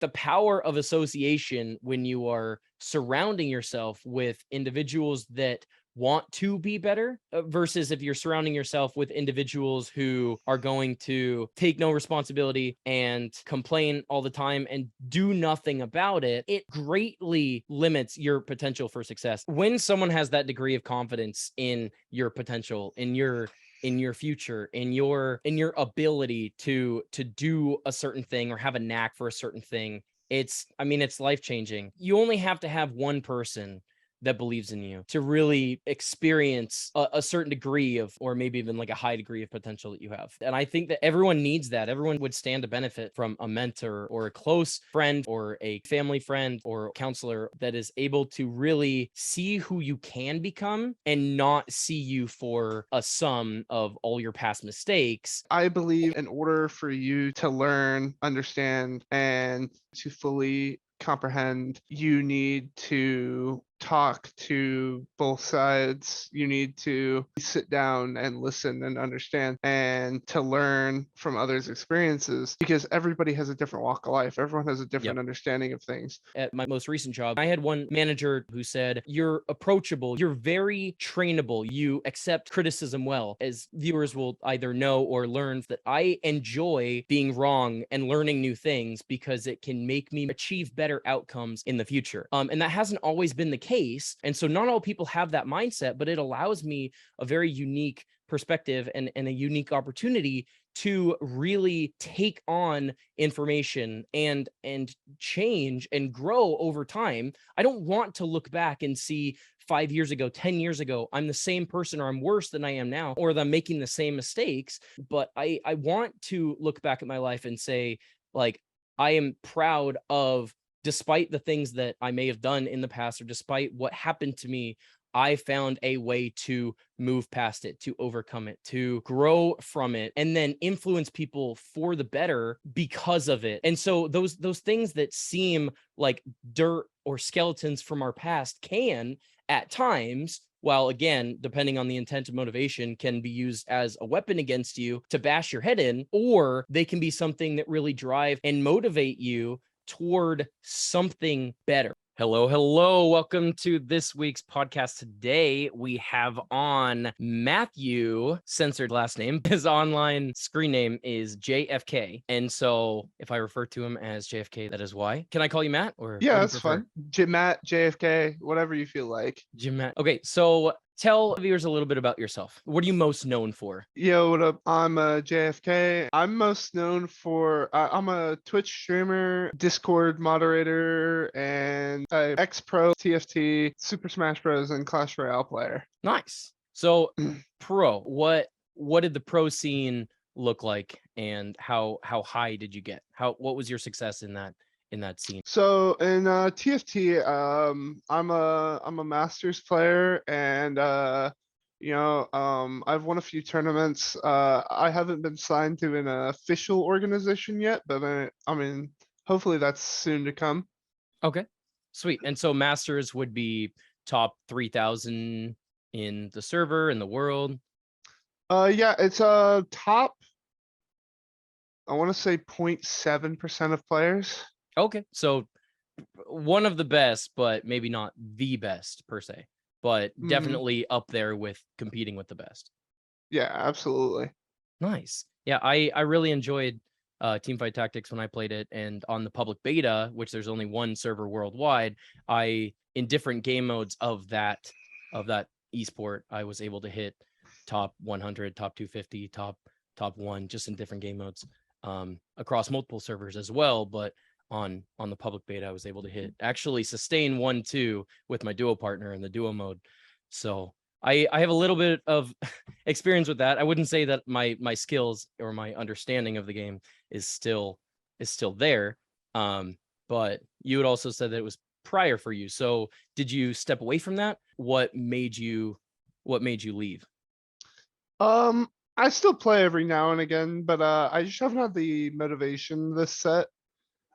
the power of association when you are surrounding yourself with individuals that want to be better versus if you're surrounding yourself with individuals who are going to take no responsibility and complain all the time and do nothing about it. It greatly limits your potential for success. When someone has that degree of confidence in your potential, in your future, in your ability to do a certain thing or have a knack for a certain thing, it's life changing. You only have to have one person that believes in you to really experience a certain degree of, or maybe even like a high degree of potential that you have. And I think that everyone needs that. Everyone would stand to benefit from a mentor or a close friend or a family friend or counselor that is able to really see who you can become and not see you for a sum of all your past mistakes. I believe in order for you to learn, understand, and to fully comprehend, you need to talk to both sides. You need to sit down and listen and understand and to learn from others' experiences, because everybody has a different walk of life. Everyone has a different understanding of things. At my most recent job, I had one manager who said, "You're approachable, you're very trainable, you accept criticism well." As viewers will either know or learn, that I enjoy being wrong and learning new things because it can make me achieve better outcomes in the future. And that hasn't always been the case. And so not all people have that mindset, but it allows me a very unique perspective and a unique opportunity to really take on information and change and grow over time. I don't want to look back and see 5 years ago, 10 years ago, I'm the same person or I'm worse than I am now, or that I'm making the same mistakes. But I want to look back at my life and say, like, I am proud of, despite the things that I may have done in the past, or despite what happened to me, I found a way to move past it, to overcome it, to grow from it, and then influence people for the better because of it. And so those things that seem like dirt or skeletons from our past can, at times, while again, depending on the intent and motivation, can be used as a weapon against you to bash your head in, or they can be something that really drive and motivate you toward something better. Hello, hello. Welcome to this week's podcast. Today we have on Matthew, censored last name. His online screen name is JFK. And so if I refer to him as JFK, that is why. Can I call you Matt, or Yeah, what do you that's prefer? fine. Matt, JFK, whatever you feel like. Jim Matt. Okay, so tell viewers a little bit about yourself. What are you most known for? Yo, what up? I'm JFK. I'm most known for I'm a Twitch streamer, Discord moderator, and a ex-pro TFT, Super Smash Bros, and Clash Royale player. Nice. So pro, what did the pro scene look like, and how high did you get? What was your success in that scene? So in TFT, I'm a Masters player, and I've won a few tournaments. I haven't been signed to an official organization yet, but I mean, hopefully that's soon to come. Okay, sweet. And so Masters would be top 3,000 in the server, in the world. Yeah, it's top, I want to say 0.7% of players. Okay, so one of the best, but maybe not the best per se, but definitely up there with competing with the best. Yeah, absolutely. Nice. Yeah, I really enjoyed Teamfight Tactics when I played it, and on the public beta, which there's only one server worldwide, I, in different game modes of that esport, I was able to hit top 100, top 250, top 1, just in different game modes, across multiple servers as well. But on the public beta, I was able to actually sustain 1-2 with my duo partner in the duo mode. So I have a little bit of experience with that. I wouldn't say that my skills or my understanding of the game is still there. But you had also said that it was prior for you. So did you step away from that? What made you leave? I still play every now and again, but I just haven't had the motivation this set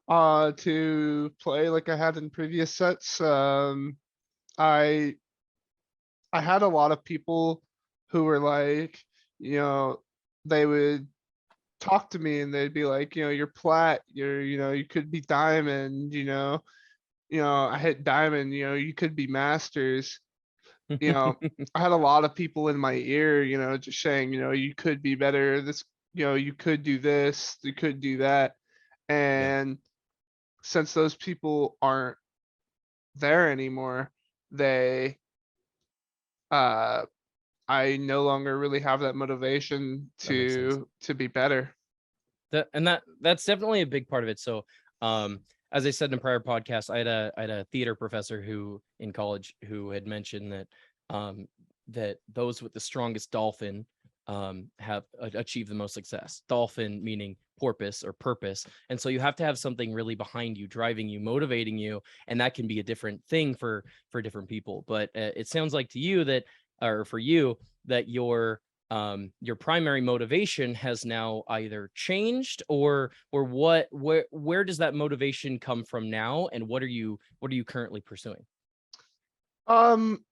to play like I had in previous sets. I had a lot of people who were like, you know, they would talk to me and they'd be like, you're plat, you could be diamond, I hit diamond, you could be masters. you know, I had a lot of people in my ear, just saying, you could be better. You could do this, you could do that. Yeah, And since those people aren't there anymore, they, uh, I no longer really have that motivation that makes sense. to be better. That's definitely a big part of it. So, as I said in a prior podcast, I had a theater professor who in college who had mentioned um, that those with the strongest dolphin have achieved the most success. Dolphin meaning porpoise or purpose, and so you have to have something really behind you, driving you, motivating you, and that can be a different thing for different people. But it sounds like to you that, or for you, that your primary motivation has now either changed, or where does that motivation come from now, and what are you currently pursuing? Um,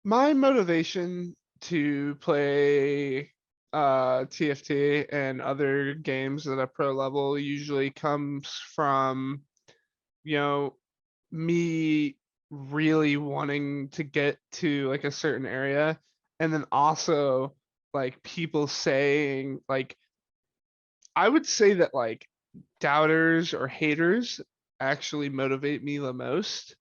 my motivation to play TFT and other games at a pro level usually comes from, you know, me really wanting to get to like a certain area, and then also like people saying like, I would say that like doubters or haters actually motivate me the most.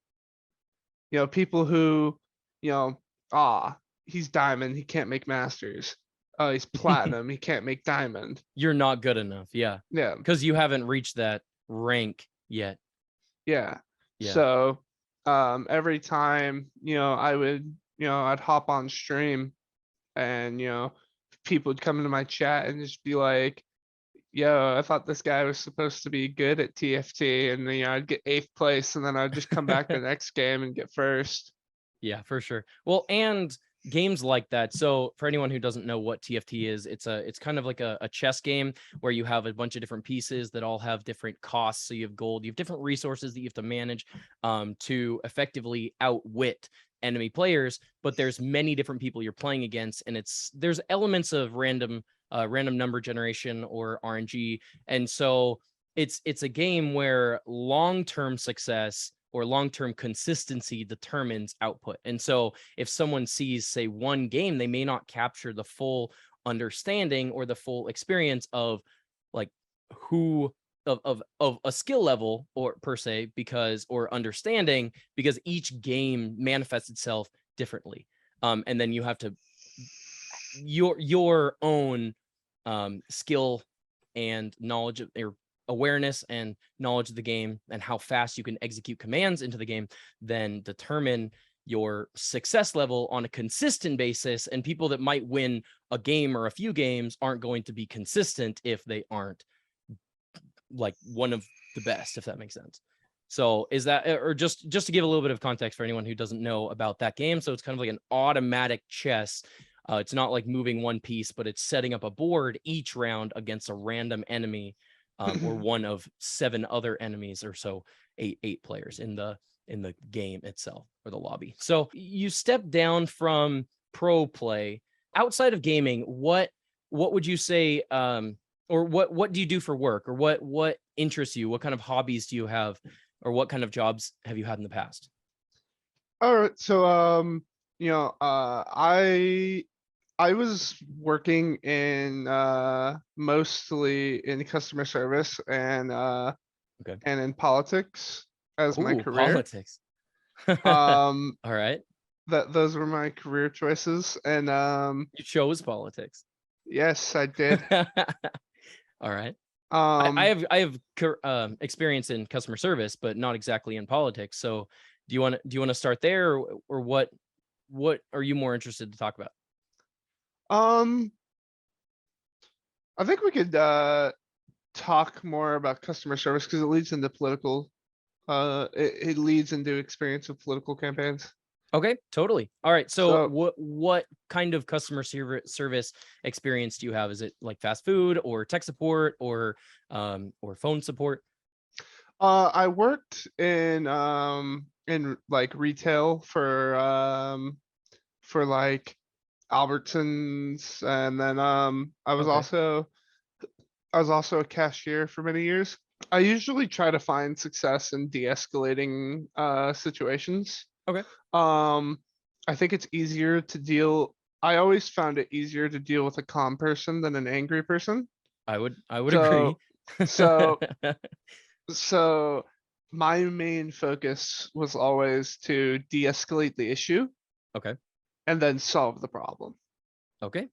People who, you know, ah, he's diamond, he can't make masters. Oh, he's platinum, he can't make diamond. You're not good enough, yeah, Yeah, because you haven't reached that rank yet. yeah. Yeah. So, every time, I'd hop on stream and, people would come into my chat and just be like, yo, I thought this guy was supposed to be good at TFT, and then, I'd get eighth place, and then I'd just come back the next game and get first. Yeah, for sure. Well, and games like that. So for anyone who doesn't know what TFT is, it's kind of like a chess game where you have a bunch of different pieces that all have different costs. So you have gold, you have different resources that you have to manage to effectively outwit enemy players. But there's many different people you're playing against, and there's elements of random number generation or RNG, and so it's a game where long-term success or long-term consistency determines output. And so if someone sees, say, one game, they may not capture the full understanding or the full experience of like who of a skill level or per se, because or understanding, because each game manifests itself differently. And then you have to your own skill and knowledge of, or awareness and knowledge of the game and how fast you can execute commands into the game then determine your success level on a consistent basis. And people that might win a game or a few games aren't going to be consistent if they aren't like one of the best, if that makes sense. So is that, or just to give a little bit of context for anyone who doesn't know about that game, so it's kind of like an automatic chess. It's not like moving one piece, but it's setting up a board each round against a random enemy, or one of 7 other enemies, or so eight players in the game itself or the lobby. So you step down from pro play. Outside of gaming, what would you say, or what do you do for work, or what interests you? What kind of hobbies do you have, or what kind of jobs have you had in the past? All right, so I was working in mostly in customer service Okay. and in politics as my Oh, career. politics. Um, All right. that those were my career choices, and You chose politics. yes, I did. All right. Um, Experience in customer service, but not exactly in politics. So do you want to start there, or what are you more interested to talk about? um, I think we could talk more about customer service because it leads into political. It leads into experience of political campaigns. Okay, totally. All right. So So, what kind of customer service experience do you have? Is it like fast food or tech support or phone support? I worked in like retail for like Albertsons, and then I was Okay. also I was also a cashier for many years. I usually try to find success in de-escalating situations. Okay. Um, I think it's easier to deal. I always found it easier to deal with a calm person than an angry person. I would agree. So, so, so my main focus was always to de-escalate the issue Okay. and then solve the problem. Okay. Awesome.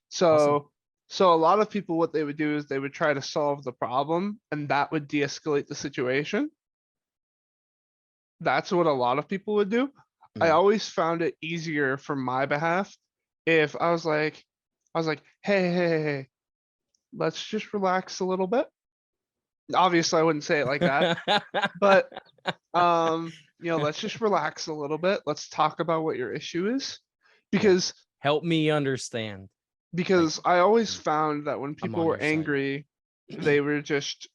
So, so a lot of people, what they would do is they would try to solve the problem, and that would de-escalate the situation. That's what a lot of people would do. I Mhm. always found it easier for my behalf if I was like, hey, let's just relax a little bit. Obviously, I wouldn't say it like that, but let's just relax a little bit. Let's talk about what your issue is, Yeah. because Help me understand. Like, because I always mm, found that when I'm people on were your side. angry, they were just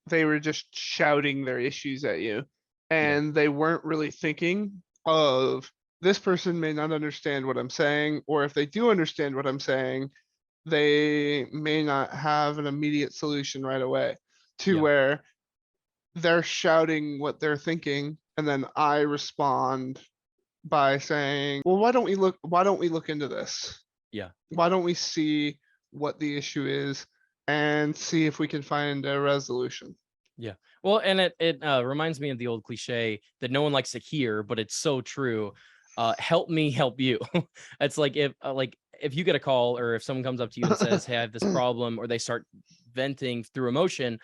they were just shouting their issues at you, Yeah. and they weren't really thinking of, this person may not understand what I'm saying, or if they do understand what I'm saying, they may not have an immediate solution right away, to Yeah. where they're shouting what they're thinking, and then I respond by saying, well, why don't we look into this? Yeah. Why don't we see what the issue is and see if we can find a resolution? Yeah. Well, and it reminds me of the old cliche that no one likes to hear, but it's so true. Help me help you. It's like if you get a call or if someone comes up to you and says, "Hey, I have this problem," or they start venting through emotion,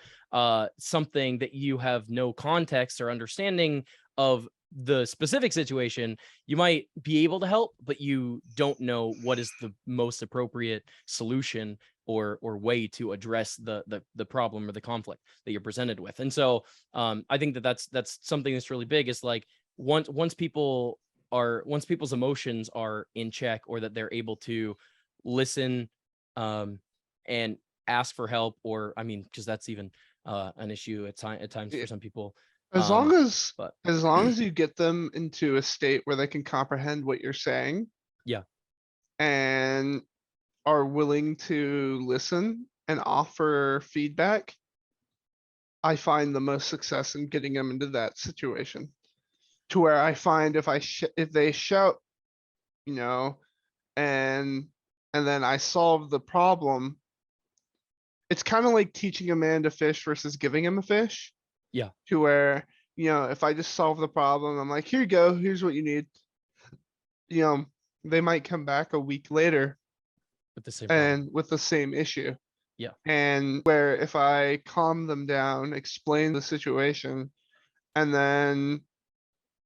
something that you have no context or understanding of the specific situation, you might be able to help, but you don't know what is the most appropriate solution or way to address the problem or the conflict that you're presented with. And so I think that's something that's really big, is like once people's emotions are in check, or that they're able to listen um and ask for help, or I mean, because that's even an issue at times Yeah, for some people. as long as But as long as you get them into a state where they can comprehend what you're saying yeah. and are willing to listen and offer feedback, I find the most success in getting them into that situation. To where I find if they shout, you know, and and then I solve the problem, it's kind of like teaching a man to fish versus giving him a fish. Yeah. To where, if I just solve the problem, I'm like, here you go, here's what you need. You know, they might come back a week later With the same problem. and with the same issue. Yeah. And where if I calm them down, explain the situation, and then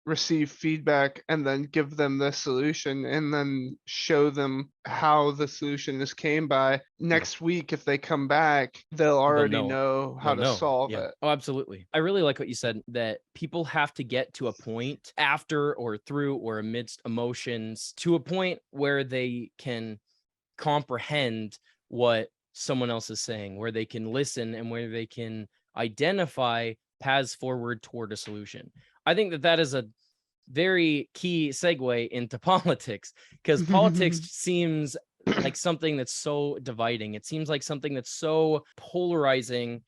receive feedback and then give them the solution and then show them how the solution is came by, Yeah. next week if they come back, they'll They'll already know. know how They'll to know. solve Yeah. it. Oh, absolutely. I really like what you said, that people have to get to a point after or through or amidst emotions, to a point where they can comprehend what someone else is saying, where they can listen and where they can identify paths forward toward a solution. I think that that is a very key segue into politics, because politics seems like something that's so dividing. It seems like something that's so polarizing,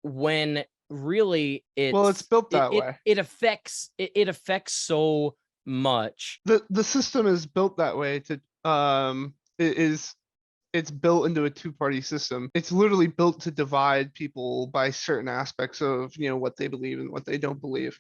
when really Well, it's built that way. it affects so much. The system is built that way to it is it's built into a two-party system. It's literally built to divide people by certain aspects of, what they believe and what they don't believe.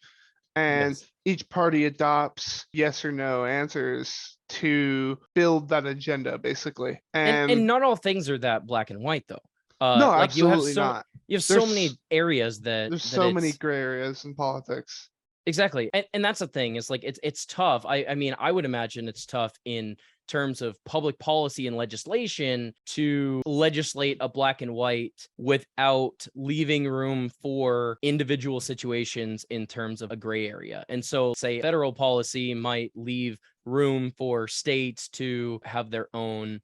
And Yes. each party adopts yes or no answers to build that agenda, basically. And And not all things are that black and white, though. no, Like absolutely not. you have so There's many areas that there's that so many it's gray areas in politics. exactly. And that's the thing, is like it's tough. I mean, I would imagine it's tough in terms of public policy and legislation to legislate a black and white without leaving room for individual situations in terms of a gray area. And so say federal policy might leave room for states to have their own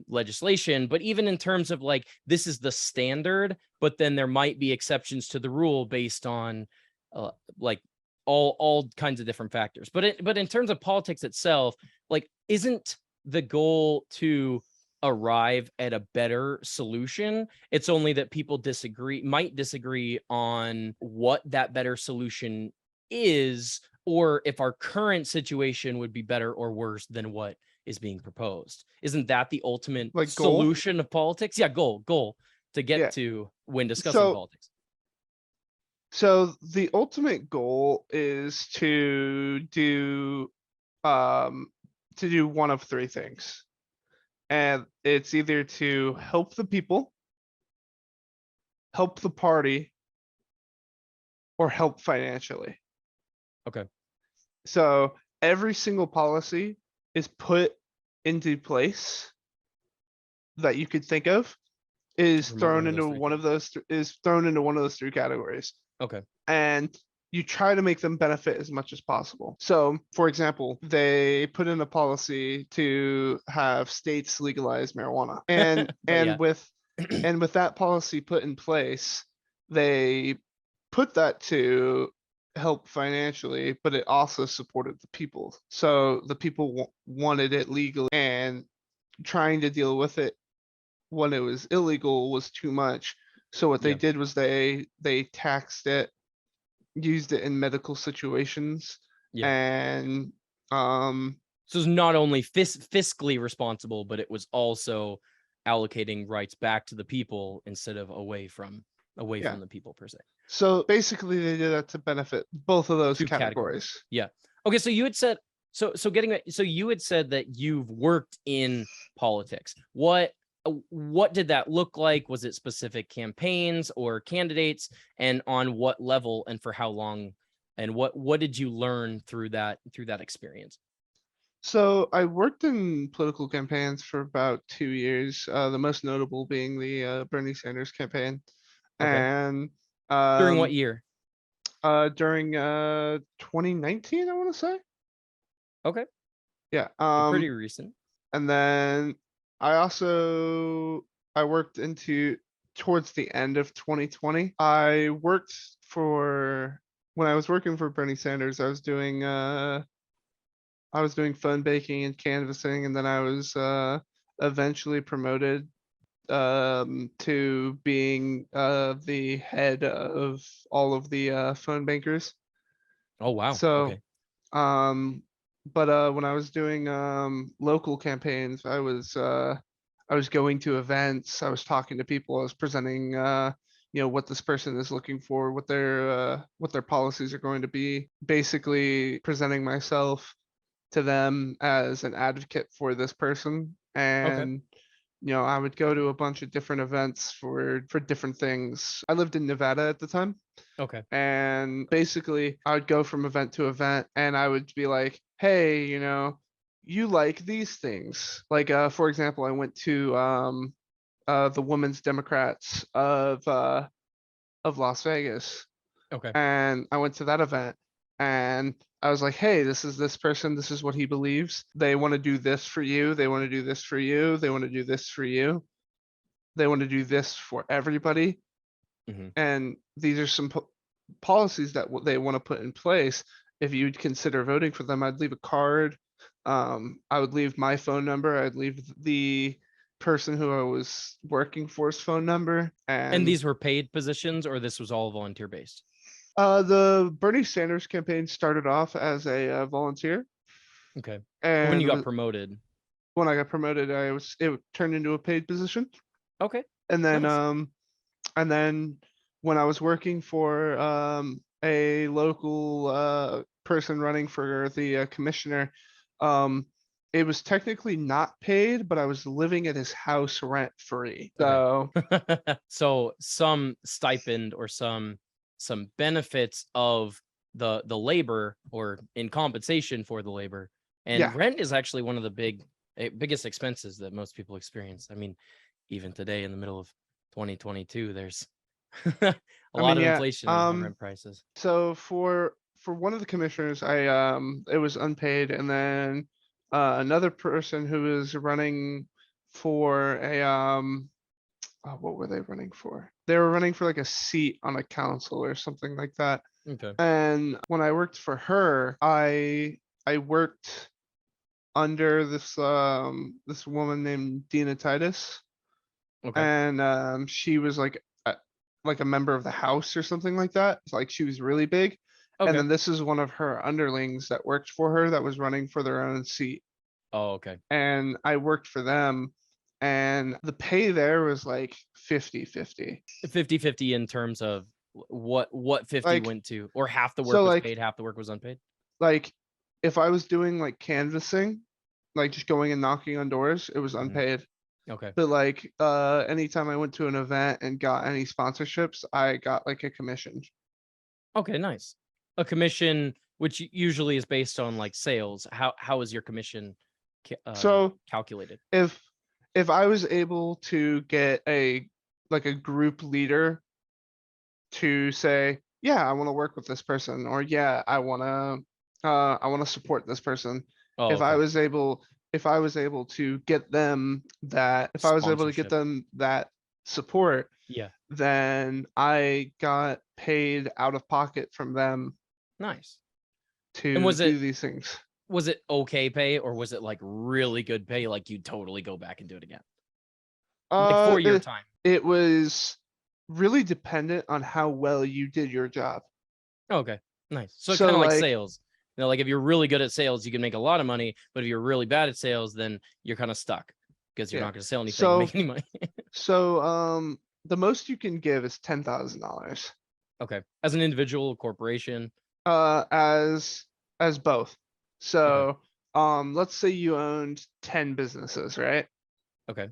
legislation, but even in terms of like, this is the standard, but then there might be exceptions to the rule based on like all kinds of different factors. But in terms of politics itself, like, isn't the goal to arrive at a better solution. It's only that people might disagree on what that better solution is, or if our current situation would be better or worse than what is being proposed. Isn't that the ultimate Like goal. solution of politics? Yeah, goal to get Yeah. to when discussing So politics. so the ultimate goal is um to do one of three things. And it's either to help the people, help the party, or help financially. Okay. So every single policy is put into place that you could think of To is promote one thrown of those into three one things. of those is thrown into one of those three categories. Okay. And you try to make them benefit as much as possible. So, for example, they put in a policy to have states legalize marijuana. And But yeah. with that policy put in place, they put that to help financially, but it also supported the people. So the people wanted it legally, and trying to deal with it when it was illegal was too much. So what they Yeah. did was they taxed it, used it in medical situations, Yeah. and So it's not only fiscally responsible, but it was also allocating rights back to the people instead of away yeah. from the people per se. So basically they did that to benefit both of those Two categories. categories. Yeah. Okay, so you had said so you had said that you've worked in politics. What did that look like? Was it specific campaigns or candidates, and on what level and for how long? And what did you learn through that experience? So I worked in political campaigns for about 2 years, the most notable being the Bernie Sanders campaign. Okay. And During what um, year? during 2019, I want to say. Okay. Yeah. So pretty recent. And then I also I worked into towards the end of 2020. I worked for when I was working for Bernie Sanders, I was doing phone baking and canvassing, and then I was eventually promoted to being the head of all of the phone bankers. Oh wow. So Okay. um, but when I was doing local campaigns, I was going to events, I was talking to people, I was presenting what this person is looking for, what their policies are going to be, basically presenting myself to them as an advocate for this person. Okay. And I would go to a bunch of different events for different things. I lived in Nevada at the time, Okay. and basically I would go from event to event and I would be like, hey, you like these things. Like for example, I went to the Women's Democrats of Las Vegas, Okay. and I went to that event, and I was like, hey, this is this person, this is what he believes. They want to do this for you, they want to do this for you, they want to do this for you, they want to do this for everybody. Hmm. And these are some policies that they want to put in place. If you'd consider voting for them, I'd leave a card. I would leave my phone number. I'd leave the person who I was working for's phone number. And And these were paid positions, or this was all volunteer based? the Bernie Sanders campaign started off as a volunteer, Okay. When you got and promoted. when I got promoted, it turned into a paid position. Okay. And then Nice. and then when I was working for a local person running for the commissioner, um, it was technically not paid, but I was living at his house rent free. Okay. So So some stipend or some benefits of the labor or in compensation for the labor. yeah, And rent is actually one of the biggest expenses that most people experience. I mean, even today in the middle of 2022, there's a I lot mean, of yeah. inflation on rent prices. So for one of the commissioners, I it was unpaid, and then another person who was running for a what were they running for? They were running for like a seat on a council or something like that. Okay. And when I worked for her, I worked under this woman named Dina Titus, Okay. and she was like a member of the House or something like that. Like she was really big. And Okay. then this is one of her underlings that worked for her that was running for their own seat. Oh, okay. And I worked for them, and the pay there was like 50-50. 50-50 in terms of what 50 Like went to, or half the work so was like paid, half the work was unpaid. like if I was doing like canvassing, like just going and knocking on doors, it was Mhm. unpaid. Okay. But like anytime I went to an event and got any sponsorships, I got like a commission. Okay, nice. A commission, which usually is based on like sales. How is your commission So calculated? if I was able to get a group leader to say, yeah, I want to work with this person, or yeah, I want to support this person. Oh, If I okay. was able if I was able to get them that if I was able to get Sponsorship. them that support, Yeah. then I got paid out of pocket from them Nice. And to do these things. was it okay pay, or was it like really good pay, like you'd totally go back and do it again? Like Uh, for your it, time. it was really dependent on how well you did your job. Okay. Nice. So kind So of like like, sales. Like if you're really good at sales, you can make a lot of money, but if you're really bad at sales, then you're kind of stuck because you're yeah. not going to sell anything and So make any money. the most you can give is $10,000. Okay. As an individual, corporation. As both. Okay. So let's say you owned 10 businesses, right? Okay.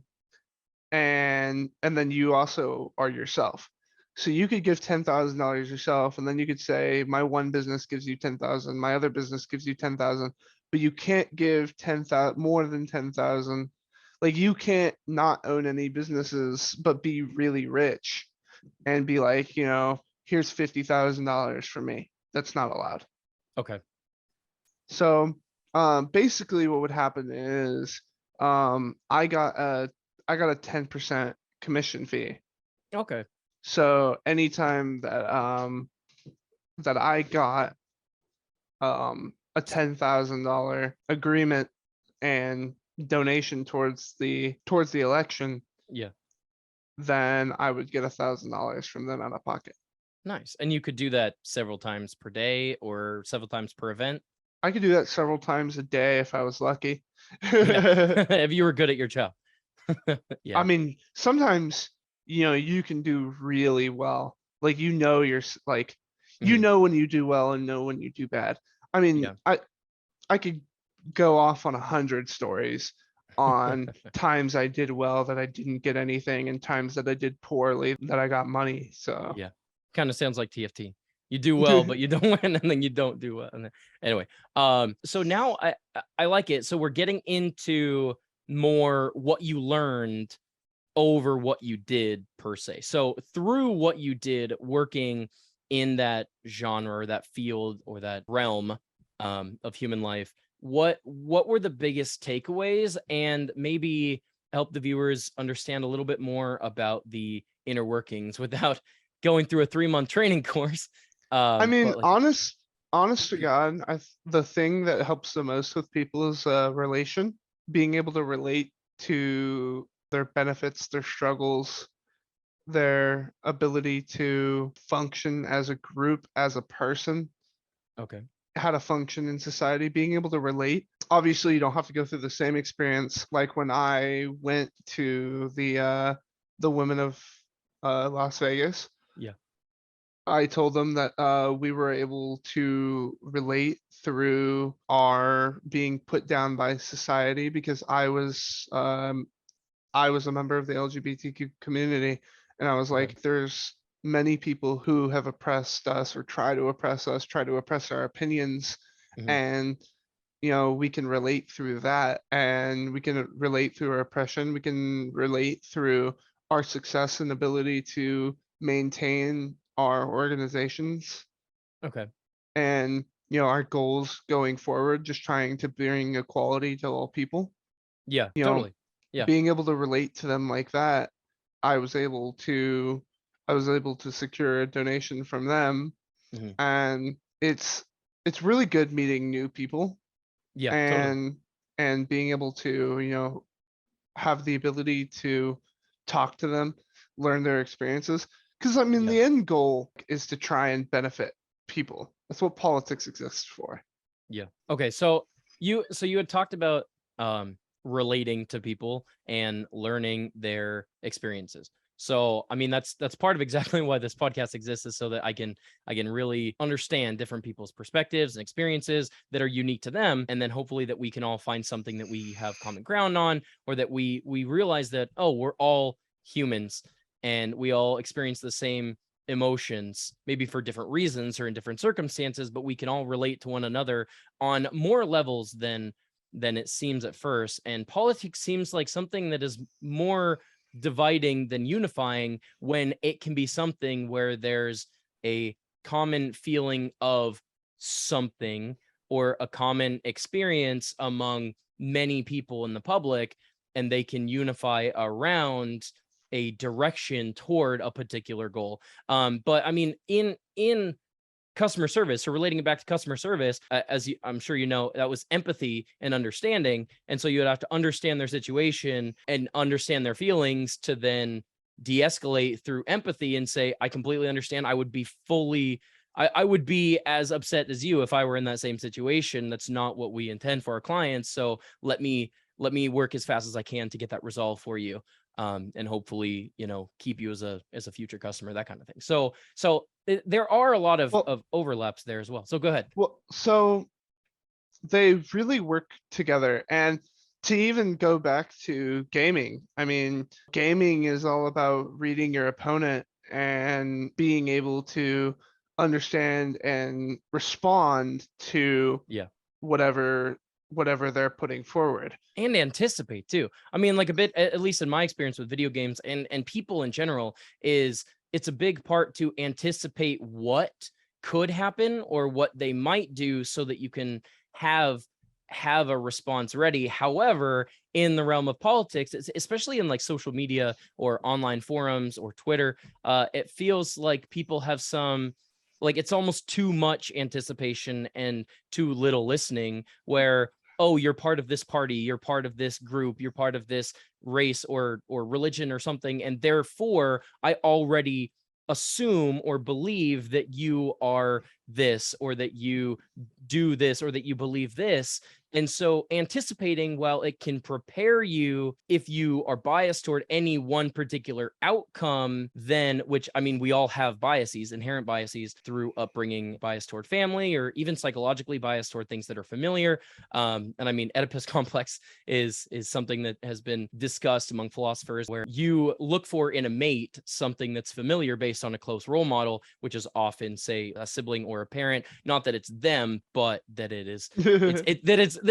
And then you also are yourself. So you could give $10,000 yourself, and then you could say my one business gives you 10,000, my other business gives you 10,000, but you can't give 10,000 more than 10,000. Like you can't not own any businesses but be really rich and be like, here's $50,000 for me. That's not allowed. Okay. So basically what would happen is I got a 10% commission fee. Okay. So anytime that I got a $10,000 agreement and donation towards the election, Yeah. then I would get $1,000 from them out of pocket. Nice. And you could do that several times per day or several times per event. I could do that several times a day if I was lucky. Yeah. If you were good at your job. I Yeah. mean, sometimes, you can do really well. Like, you Mhm. know when you do well and know when you do bad. I mean, Yeah. I could go off on 100 stories on times I did well that I didn't get anything and times that I did poorly that I got money. So, Yeah. Kind of sounds like TFT. You do well, but you don't win, and then you don't do well. And then, anyway, so now I like it. So we're getting into more what you learned over what you did per se. So through what you did working in that genre, or that field, or that realm of human life, what were the biggest takeaways, and maybe help the viewers understand a little bit more about the inner workings without going through a 3-month training course. I mean, But like, honest to God, the thing that helps the most with people is being able to relate to their benefits, their struggles, their ability to function as a group, as a person, okay, how to function in society, being able to relate. Obviously, you don't have to go through the same experience like when I went to the Women of Las Vegas. yeah, I told them that we were able to relate through our being put down by society because I was a member of the LGBTQ community, and I was okay, like, there's many people who have oppressed us or try to oppress our opinions, hmm, and we can relate through that, and we can relate through our oppression. We can relate through our success and ability to maintain our organizations okay, and our goals going forward, just trying to bring equality to all people. yeah, You know, totally, yeah, being able to relate to them like that, I was able to secure a donation from them, hmm, and it's really good meeting new people yeah, totally, and and being able to, have the ability to talk to them, learn their experiences. Because I mean, Yeah. the end goal is to try and benefit people. That's what politics exists for. Yeah. Okay. So you had talked about relating to people and learning their experiences. So I mean that's part of exactly why this podcast exists, is so that I can really understand different people's perspectives and experiences that are unique to them, and then hopefully that we can all find something that we have common ground on, or that we realize that, oh, we're all humans and we all experience the same emotions, maybe for different reasons or in different circumstances, but we can all relate to one another on more levels than it seems at first. And politics seems like something that is more dividing than unifying, when it can be something where there's a common feeling of something or a common experience among many people in the public, and they can unify around a direction toward a particular goal. But I mean, in customer service, so relating it back to customer service, I'm sure you know, that was empathy and understanding. And so you would have to understand their situation and understand their feelings to then de-escalate through empathy and say, I completely understand. I would be as upset as you if I were in that same situation. That's not what we intend for our clients. So let me work as fast as I can to get that resolved for you. And hopefully, keep you as a future customer, that kind of thing. So there are a lot of Well, overlaps there as well. So go ahead. so they really work together. And to even go back to gaming, I mean, gaming is all about reading your opponent and being able to understand and respond to Yeah. whatever whatever they're putting forward. And anticipate too. I mean, like a bit, at least in my experience with video games and people in general, is it's a big part to anticipate what could happen or what they might do, so that you can have have a response ready. However, in the realm of politics, especially in like social media or online forums or Twitter, it feels like people have some, like, it's almost too much anticipation and too little listening, where, oh, you're part of this party, you're part of this group, you're part of this race or religion or something, and therefore I already assume or believe that you are this, or that you do this, or that you believe this. And so anticipating, while it can prepare you if you are biased toward any one particular outcome, then, which I mean, we all have biases, inherent biases through upbringing, bias toward family, or even psychologically biased toward things that are familiar. And I mean, Oedipus complex is something that has been discussed among philosophers, where you look for in a mate something that's familiar based on a close role model, which is often, say, a sibling or a parent. Not that it's them, but that it is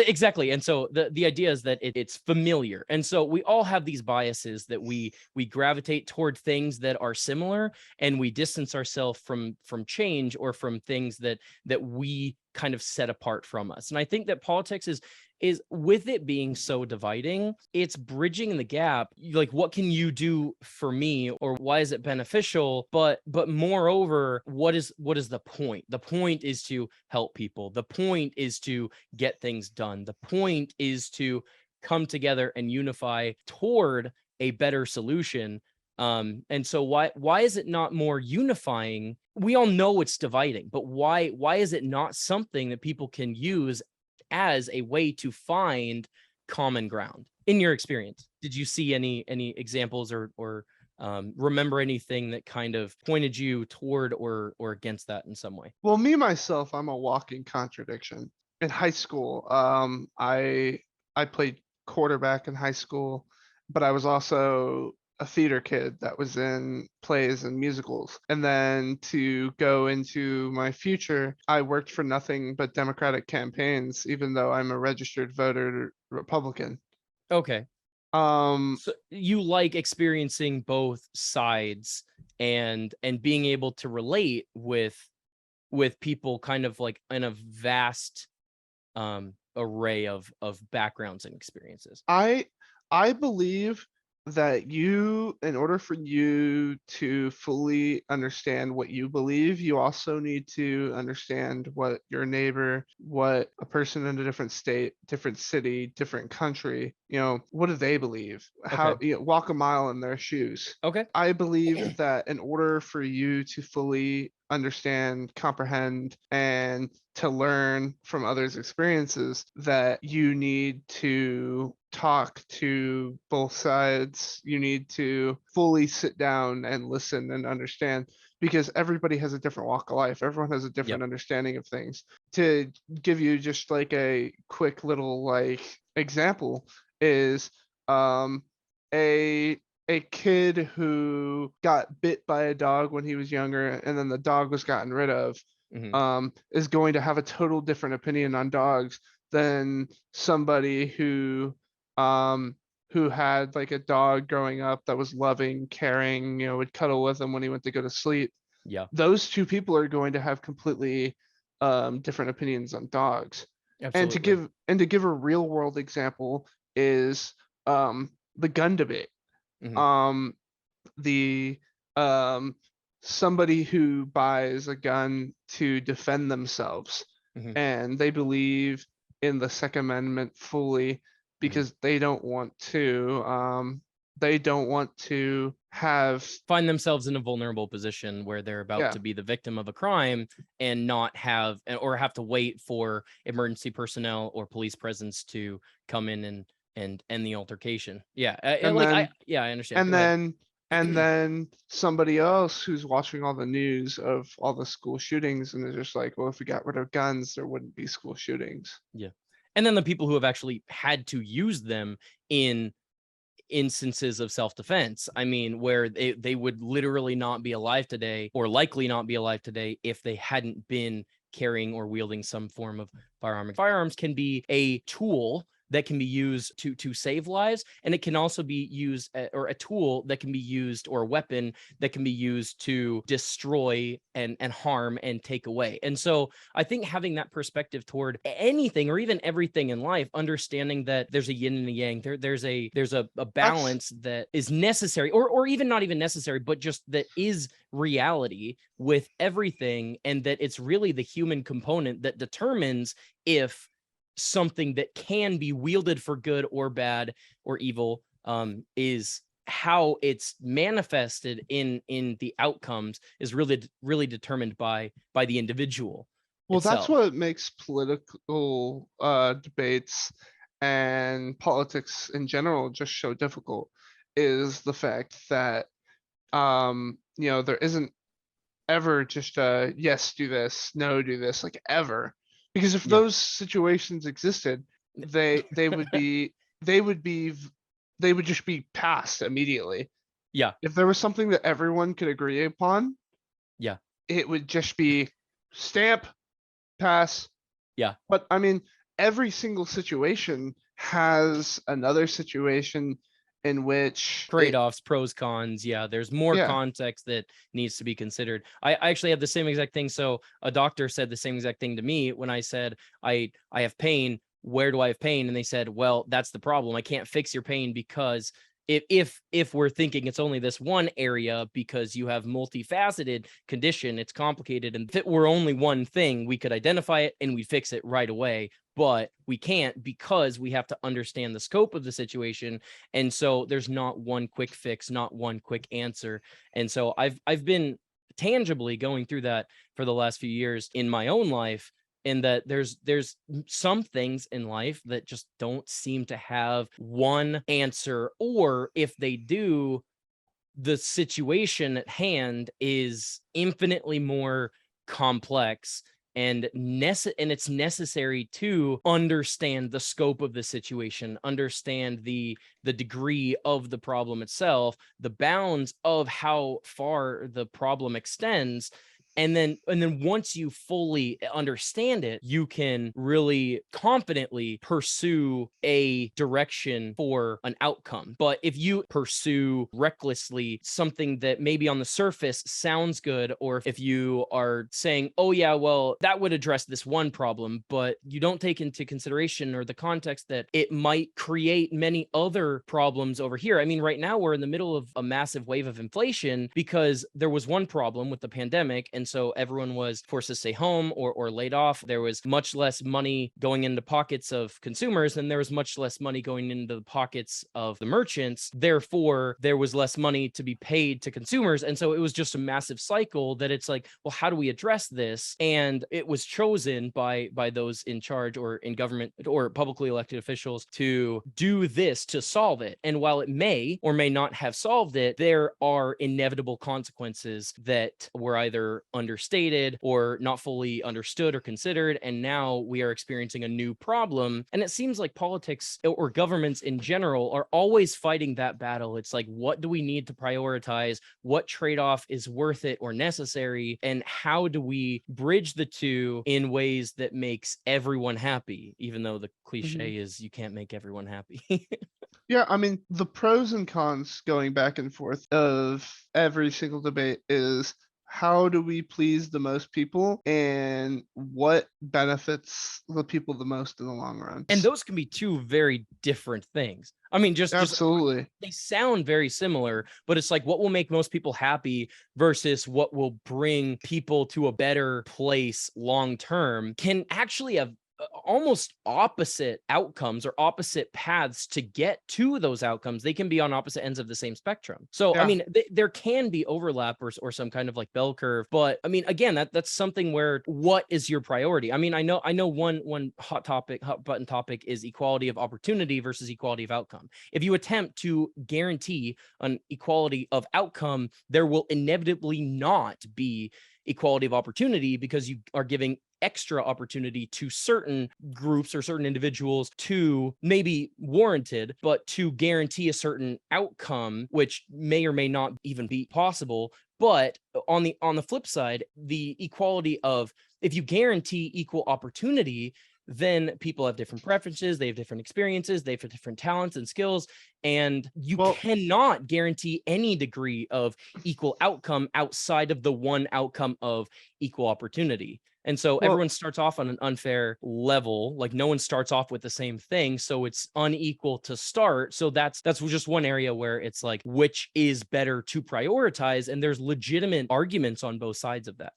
exactly. And so the idea is that it's familiar. And so we all have these biases that we gravitate toward things that are similar, and we distance ourselves from change, or from things that we kind of set apart from us. And I think that politics is with it being so dividing, it's bridging the gap. Like, what can you do for me, or why is it beneficial? But moreover, what is the point? The point is to help people. The point is to get things done. The point is to come together and unify toward a better solution. And so why is it not more unifying? We all know it's dividing, but why is it not something that people can use as a way to find common ground? In your experience, did you see any examples, or remember anything that kind of pointed you toward or against that in some way? Well, me myself, I'm a walking contradiction. In high school, I played quarterback in high school, but I was also a theater kid that was in plays and musicals. And then to go into my future, I worked for nothing but Democratic campaigns, even though I'm a registered voter Republican. Okay. Um, So you like experiencing both sides, and being able to relate with people kind of like in a vast array of backgrounds and experiences. I I believe that in order for you to fully understand what you believe, you also need to understand what your neighbor, what a person in a different state, different city, different country, what do they believe? Okay. Walk a mile in their shoes. Okay. I believe that in order for you to fully understand, comprehend, and to learn from others' experiences, that you need to talk to both sides. You need to fully sit down and listen and understand, because everybody has a different walk of life. Everyone has a different Yep. understanding of things. To give you just like a quick little like example is um a a kid who got bit by a dog when he was younger and then the dog was gotten rid of, Hmm. is going to have a total different opinion on dogs than somebody um who had like a dog growing up that was loving, caring, would cuddle with him when he went to go to sleep. Yeah. Those two people are going to have completely different opinions on dogs. And to Absolutely. give a real world example is the gun debate. Hmm. Um, the um, Somebody who buys a gun to defend themselves, Hmm. and they believe in the Second Amendment fully Hmm. because they don't want to have, Find themselves in a vulnerable position where they're about yeah. to be the victim of a crime and not have or have to wait for emergency personnel or police presence to come in and end the altercation. Yeah, and like I then yeah, I understand. and Go ahead. then and then somebody else who's watching all the news of all the school shootings and they're just like, well, if we got rid of guns there wouldn't be school shootings. Yeah. And then the people who have actually had to use them in instances of self-defense. I mean, where they would literally not be alive today or likely not be alive today if they hadn't been carrying or wielding some form of firearm. Firearms can be a tool that can be used to save lives, and it can also be used or a tool that can be used or a weapon that can be used to destroy and harm and take away. And so I think having that perspective toward anything or even everything in life, understanding that there's a yin and a yang, there's a That's balance that is necessary, or even not even necessary, but just that is reality with everything, and that it's really the human component that determines if something that can be wielded for good or bad or evil is how it's manifested in the outcomes is really determined by the individual Well, that's itself. what makes political debates and politics in general just so difficult, is the fact that there isn't ever just a yes, do this, no, do this, like ever. Because if Yeah. those situations existed, they would be they would be they would just be passed immediately. Yeah. If there was something that everyone could agree upon, Yeah. it would just be stamp, pass. Yeah. But I mean, every single situation has another situation in which Trade-offs, pros, cons. Yeah, there's more yeah, context that needs to be considered. I actually have the same exact thing. So a doctor said the same exact thing to me when I said I have pain. Where do I have pain? And they said, well, that's the problem. I can't fix your pain because if we're thinking it's only this one area because you have multifaceted condition, it's complicated. And if it were only one thing, we could identify it and we fix it right away. But we can't because we have to understand the scope of the situation, and so there's not one quick fix, not one quick answer. And so I've been tangibly going through that for the last few years in my own life, in that there's some things in life that just don't seem to have one answer, or if they do, the situation at hand is infinitely more complex and it's necessary to understand the scope of the situation, understand the degree of the problem itself, the bounds of how far the problem extends, And then once you fully understand it, you can really confidently pursue a direction for an outcome. But if you pursue recklessly something that maybe on the surface sounds good, or if you are saying, oh yeah, well, that would address this one problem, but you don't take into consideration or the context that it might create many other problems over here. I mean, right now we're in the middle of a massive wave of inflation because there was one problem with the pandemic, and so everyone was forced to stay home or laid off. There was much less money going into pockets of consumers, and there was much less money going into the pockets of the merchants. Therefore, there was less money to be paid to consumers. And so it was just a massive cycle that it's like, well, how do we address this? And it was chosen by those in charge or in government or publicly elected officials to do this to solve it. And while it may or may not have solved it, there are inevitable consequences that were either understated or not fully understood or considered. And now we are experiencing a new problem. And it seems like politics or governments in general are always fighting that battle. It's like, what do we need to prioritize? What trade-off is worth it or necessary? And how do we bridge the two in ways that makes everyone happy, even though the cliche is you can't make everyone happy. Yeah, I mean, the pros and cons going back and forth of every single debate is how do we please the most people and what benefits the people the most in the long run. And those can be two very different things. I mean, just Absolutely. they sound very similar, but it's like what will make most people happy versus what will bring people to a better place long term can actually have almost opposite outcomes or opposite paths to get to those outcomes. They can be on opposite ends of the same spectrum. So, I Yeah. mean, there can be overlap or some kind of like bell curve, but I mean, again, that's something where what is your priority? I mean, I know one hot button topic is equality of opportunity versus equality of outcome. If you attempt to guarantee an equality of outcome, there will inevitably not be equality of opportunity because you are giving extra opportunity to certain groups or certain individuals to maybe warranted, but to guarantee a certain outcome, which may or may not even be possible. But on the flip side, the equality of if you guarantee equal opportunity, then people have different preferences, they have different experiences, they have different talents and skills, and you Well, cannot guarantee any degree of equal outcome outside of the one outcome of equal opportunity. And so well, everyone starts off on an unfair level, like no one starts off with the same thing, so it's unequal to start. So that's just one area where it's like which is better to prioritize, and there's legitimate arguments on both sides of that.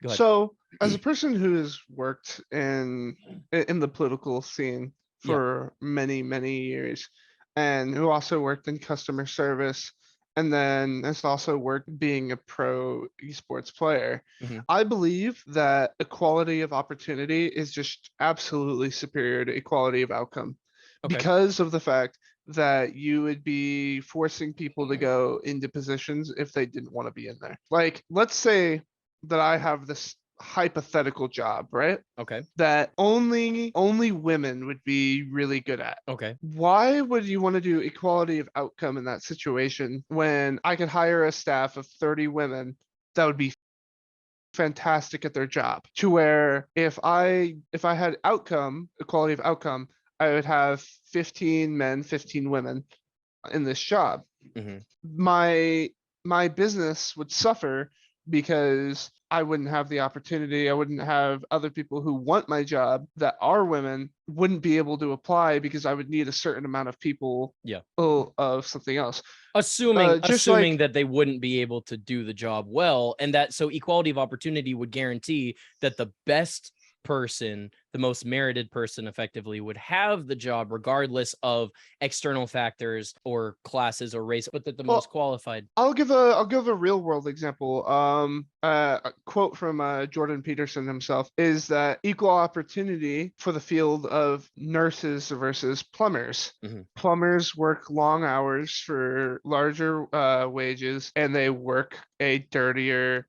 Go ahead. so as a person who has worked in the political scene Yeah. for many, many years, and who also worked in customer service, and then has also worked being a pro esports player, Mhm. I believe that equality of opportunity is just absolutely superior to equality of outcome Okay. because of the fact that you would be forcing people to go into positions if they didn't want to be in there. Like, let's say that I have this hypothetical job, right? Okay. That only women would be really good at. Okay. Why would you want to do equality of outcome in that situation when I could hire a staff of 30 women that would be fantastic at their job, to where if I had outcome equality of outcome, I would have 15 men, 15 women in this job. Mhm. My business would suffer because I wouldn't have the opportunity. I wouldn't have other people who want my job that are women wouldn't be able to apply because I would need a certain amount of people Yeah. of something else. Just Assuming like that they wouldn't be able to do the job well, and that so equality of opportunity would guarantee that the best person, the most merited person effectively would have the job regardless of external factors or classes or race, but that the most well, qualified. I'll give a real world example. A quote from Jordan Peterson himself is that equal opportunity for the field of nurses versus plumbers. Mhm. Plumbers work long hours for larger wages, and they work a dirtier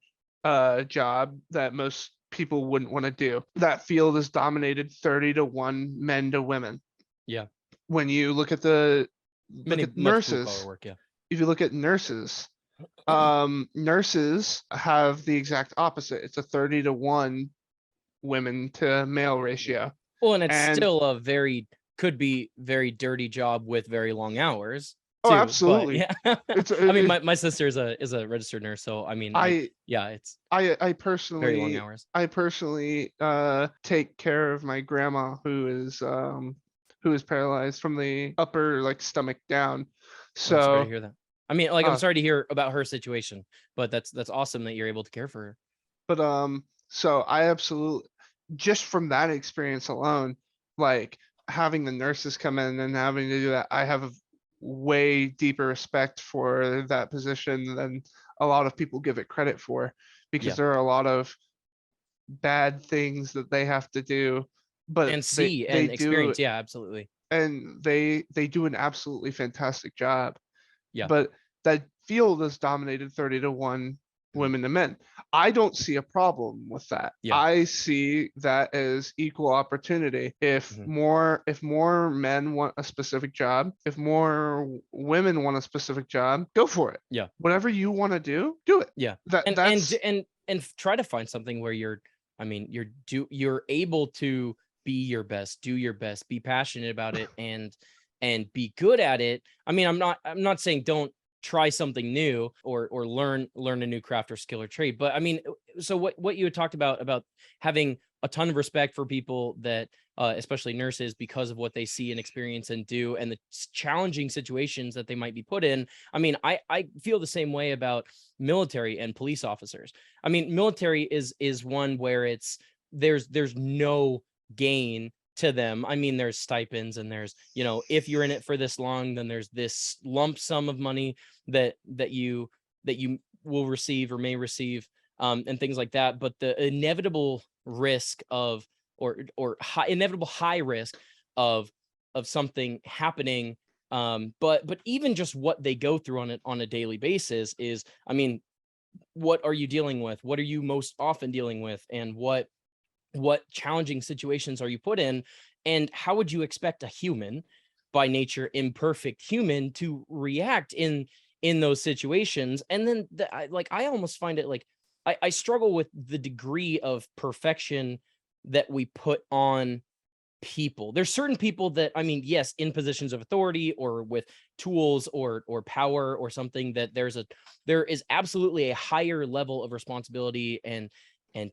job that most people wouldn't want to do. That field is dominated 30 to 1 men to women. Yeah. When you look at Much blue collar nurses, work. Yeah. if you look at nurses, Nurses have the exact opposite. It's a 30-to-1 women to male ratio. Well, and it's And still a very could be very dirty job with very long hours oh, too. But absolutely. yeah, It's I mean, it, my sister is a registered nurse, so I mean, I yeah, it's I very long personally hours. I personally take care of my grandma who is paralyzed from the upper like stomach down. Oh, I'm sorry to So hear that. I mean, like, I'm uh sorry to hear about her situation, but that's awesome that you're able to care for her. but so I absolutely, just from that experience alone, like having the nurses come in and having to do that, I have a way deeper respect for that position than a lot of people give it credit for, because Yeah, there are a lot of bad things that they have to do, but and they see they and do, experience. Yeah, absolutely. and they do an absolutely fantastic job. Yeah. But that field is dominated 30-to-1 Mhm. women to men. I don't see a problem with that. Yeah. I see that as equal opportunity. Mhm. If more men want a specific job, if more women want a specific job, go for it. Yeah. Whatever you want to do it. Yeah. That And that's try to find something where I mean, you're able to be your best, do your best, be passionate about it and be good at it. I mean, I'm not saying don't try something new or learn a new craft or skill or trade, but I mean, so what you had talked about having a ton of respect for people that especially nurses because of what they see and experience and do and the challenging situations that they might be put in. I mean, I feel the same way about military and police officers. I mean, military is one where there's no gain to them. I mean, there's stipends and there's, if you're in it for this long, then there's this lump sum of money that you will receive or may receive, and things like that. But the inevitable risk of inevitable high risk of something happening, but even just what they go through on a daily basis is, I mean, what are you dealing with? What are you most often dealing with? And what challenging situations are you put in? And how would you expect a human, by nature imperfect human, to react in those situations? And then I almost find it like I struggle with the degree of perfection that we put on people. There's certain people that, I mean, yes, in positions of authority or with tools or power or something, that there is absolutely a higher level of responsibility and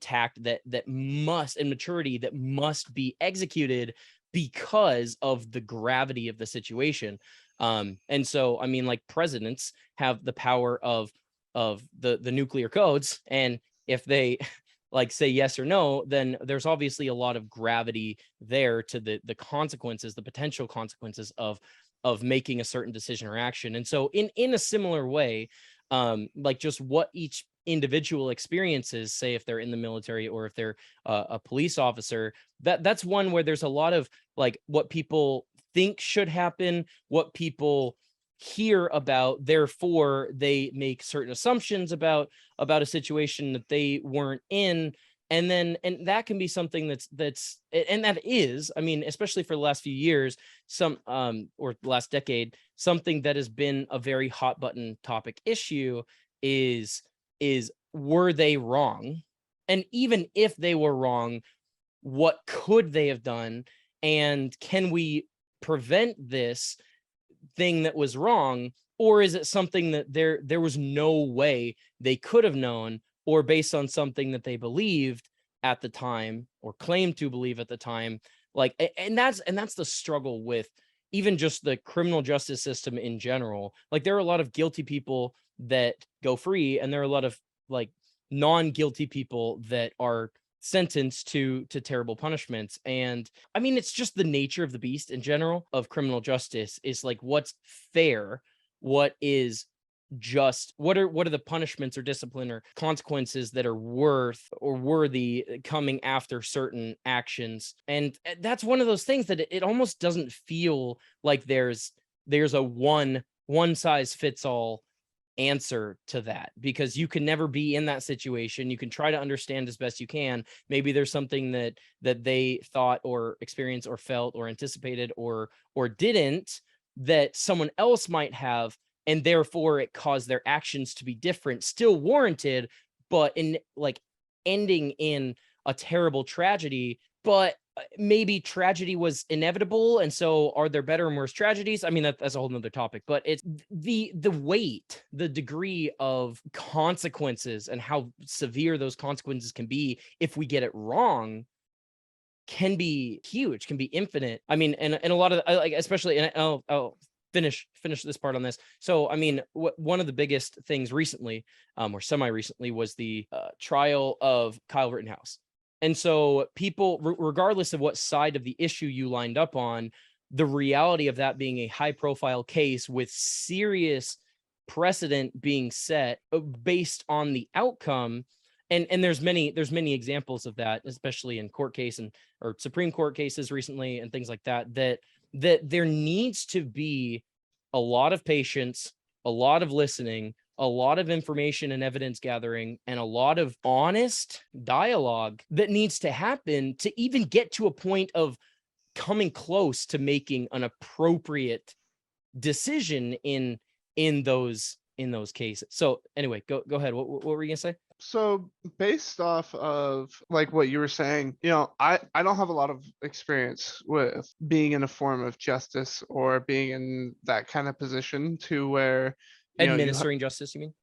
tact that must and maturity that must be executed because of the gravity of the situation. And so, I mean, like, presidents have the power of the nuclear codes, and if they like say yes or no, then there's obviously a lot of gravity there to the consequences, the potential consequences of making a certain decision or action. And so in a similar way, like, just what each individual experiences, say if they're in the military or if they're a police officer, that's one where there's a lot of like what people think should happen, what people hear about, therefore they make certain assumptions about a situation that they weren't in. And that can be something and that is, I mean, especially for the last few years, some or the last decade, something that has been a very hot button topic issue is were they wrong? And even if they were wrong, what could they have done? And can we prevent this thing that was wrong? Or is it something that there was no way they could have known, or based on something that they believed at the time or claimed to believe at the time? Like, and that's the struggle with even just the criminal justice system in general. Like, there are a lot of guilty people that go free, and there are a lot of like non-guilty people that are sentenced to terrible punishments. And I mean, it's just the nature of the beast in general of criminal justice, is like what's fair, what is just, what are the punishments or discipline or consequences that are worth or worthy coming after certain actions. And that's one of those things that it almost doesn't feel like there's a one size fits all answer to that, because you can never be in that situation. You can try to understand as best you can. Maybe there's something that they thought or experienced or felt or anticipated or didn't, that someone else might have, and therefore it caused their actions to be different, still warranted, but in like ending in a terrible tragedy. But maybe tragedy was inevitable, and so are there better and worse tragedies? I mean, that's a whole nother topic, but it's the weight, the degree of consequences and how severe those consequences can be if we get it wrong can be huge, can be infinite. I mean, and a lot of like, especially, and I'll finish this part on this. So, I mean, one of the biggest things recently, or semi-recently, was the trial of Kyle Rittenhouse. And so people, regardless of what side of the issue you lined up on, the reality of that being a high-profile case with serious precedent being set based on the outcome. And there's many examples of that, especially in court case or Supreme Court cases recently and things like that, that there needs to be a lot of patience, a lot of listening, a lot of information and evidence gathering, and a lot of honest dialogue that needs to happen to even get to a point of coming close to making an appropriate decision in those cases. So anyway, go ahead. What were you gonna say? So based off of like what you were saying, I don't have a lot of experience with being in a form of justice or being in that kind of position to where, Administering justice, you mean?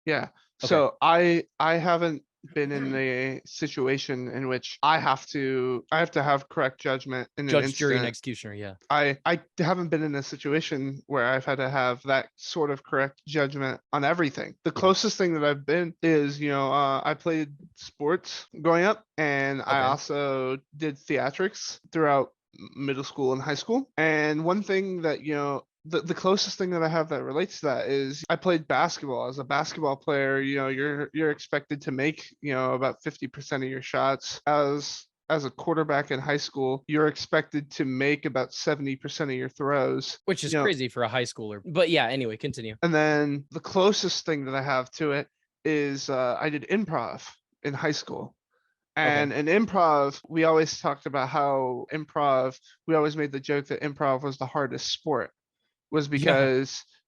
yeah. Okay. So I haven't been in a situation in which I have to have correct judgment in an Judge, jury, and instant. executioner. Yeah. I haven't been in a situation where I've had to have that sort of correct judgment on everything. The Yeah. closest thing that I've been is, I played sports growing up, and I Okay. also did theatrics throughout middle school and high school. And one thing that, the closest thing that I have that relates to that is I played basketball. As a basketball player, you're expected to make, about 50% of your shots. As a quarterback in high school, you're expected to make about 70% of your throws. Which is crazy for a high schooler. But yeah, anyway, continue. And then the closest thing that I have to it is I did improv in high school. Okay. And in improv, we always talked about how we always made the joke that improv was the hardest sport, was Yeah.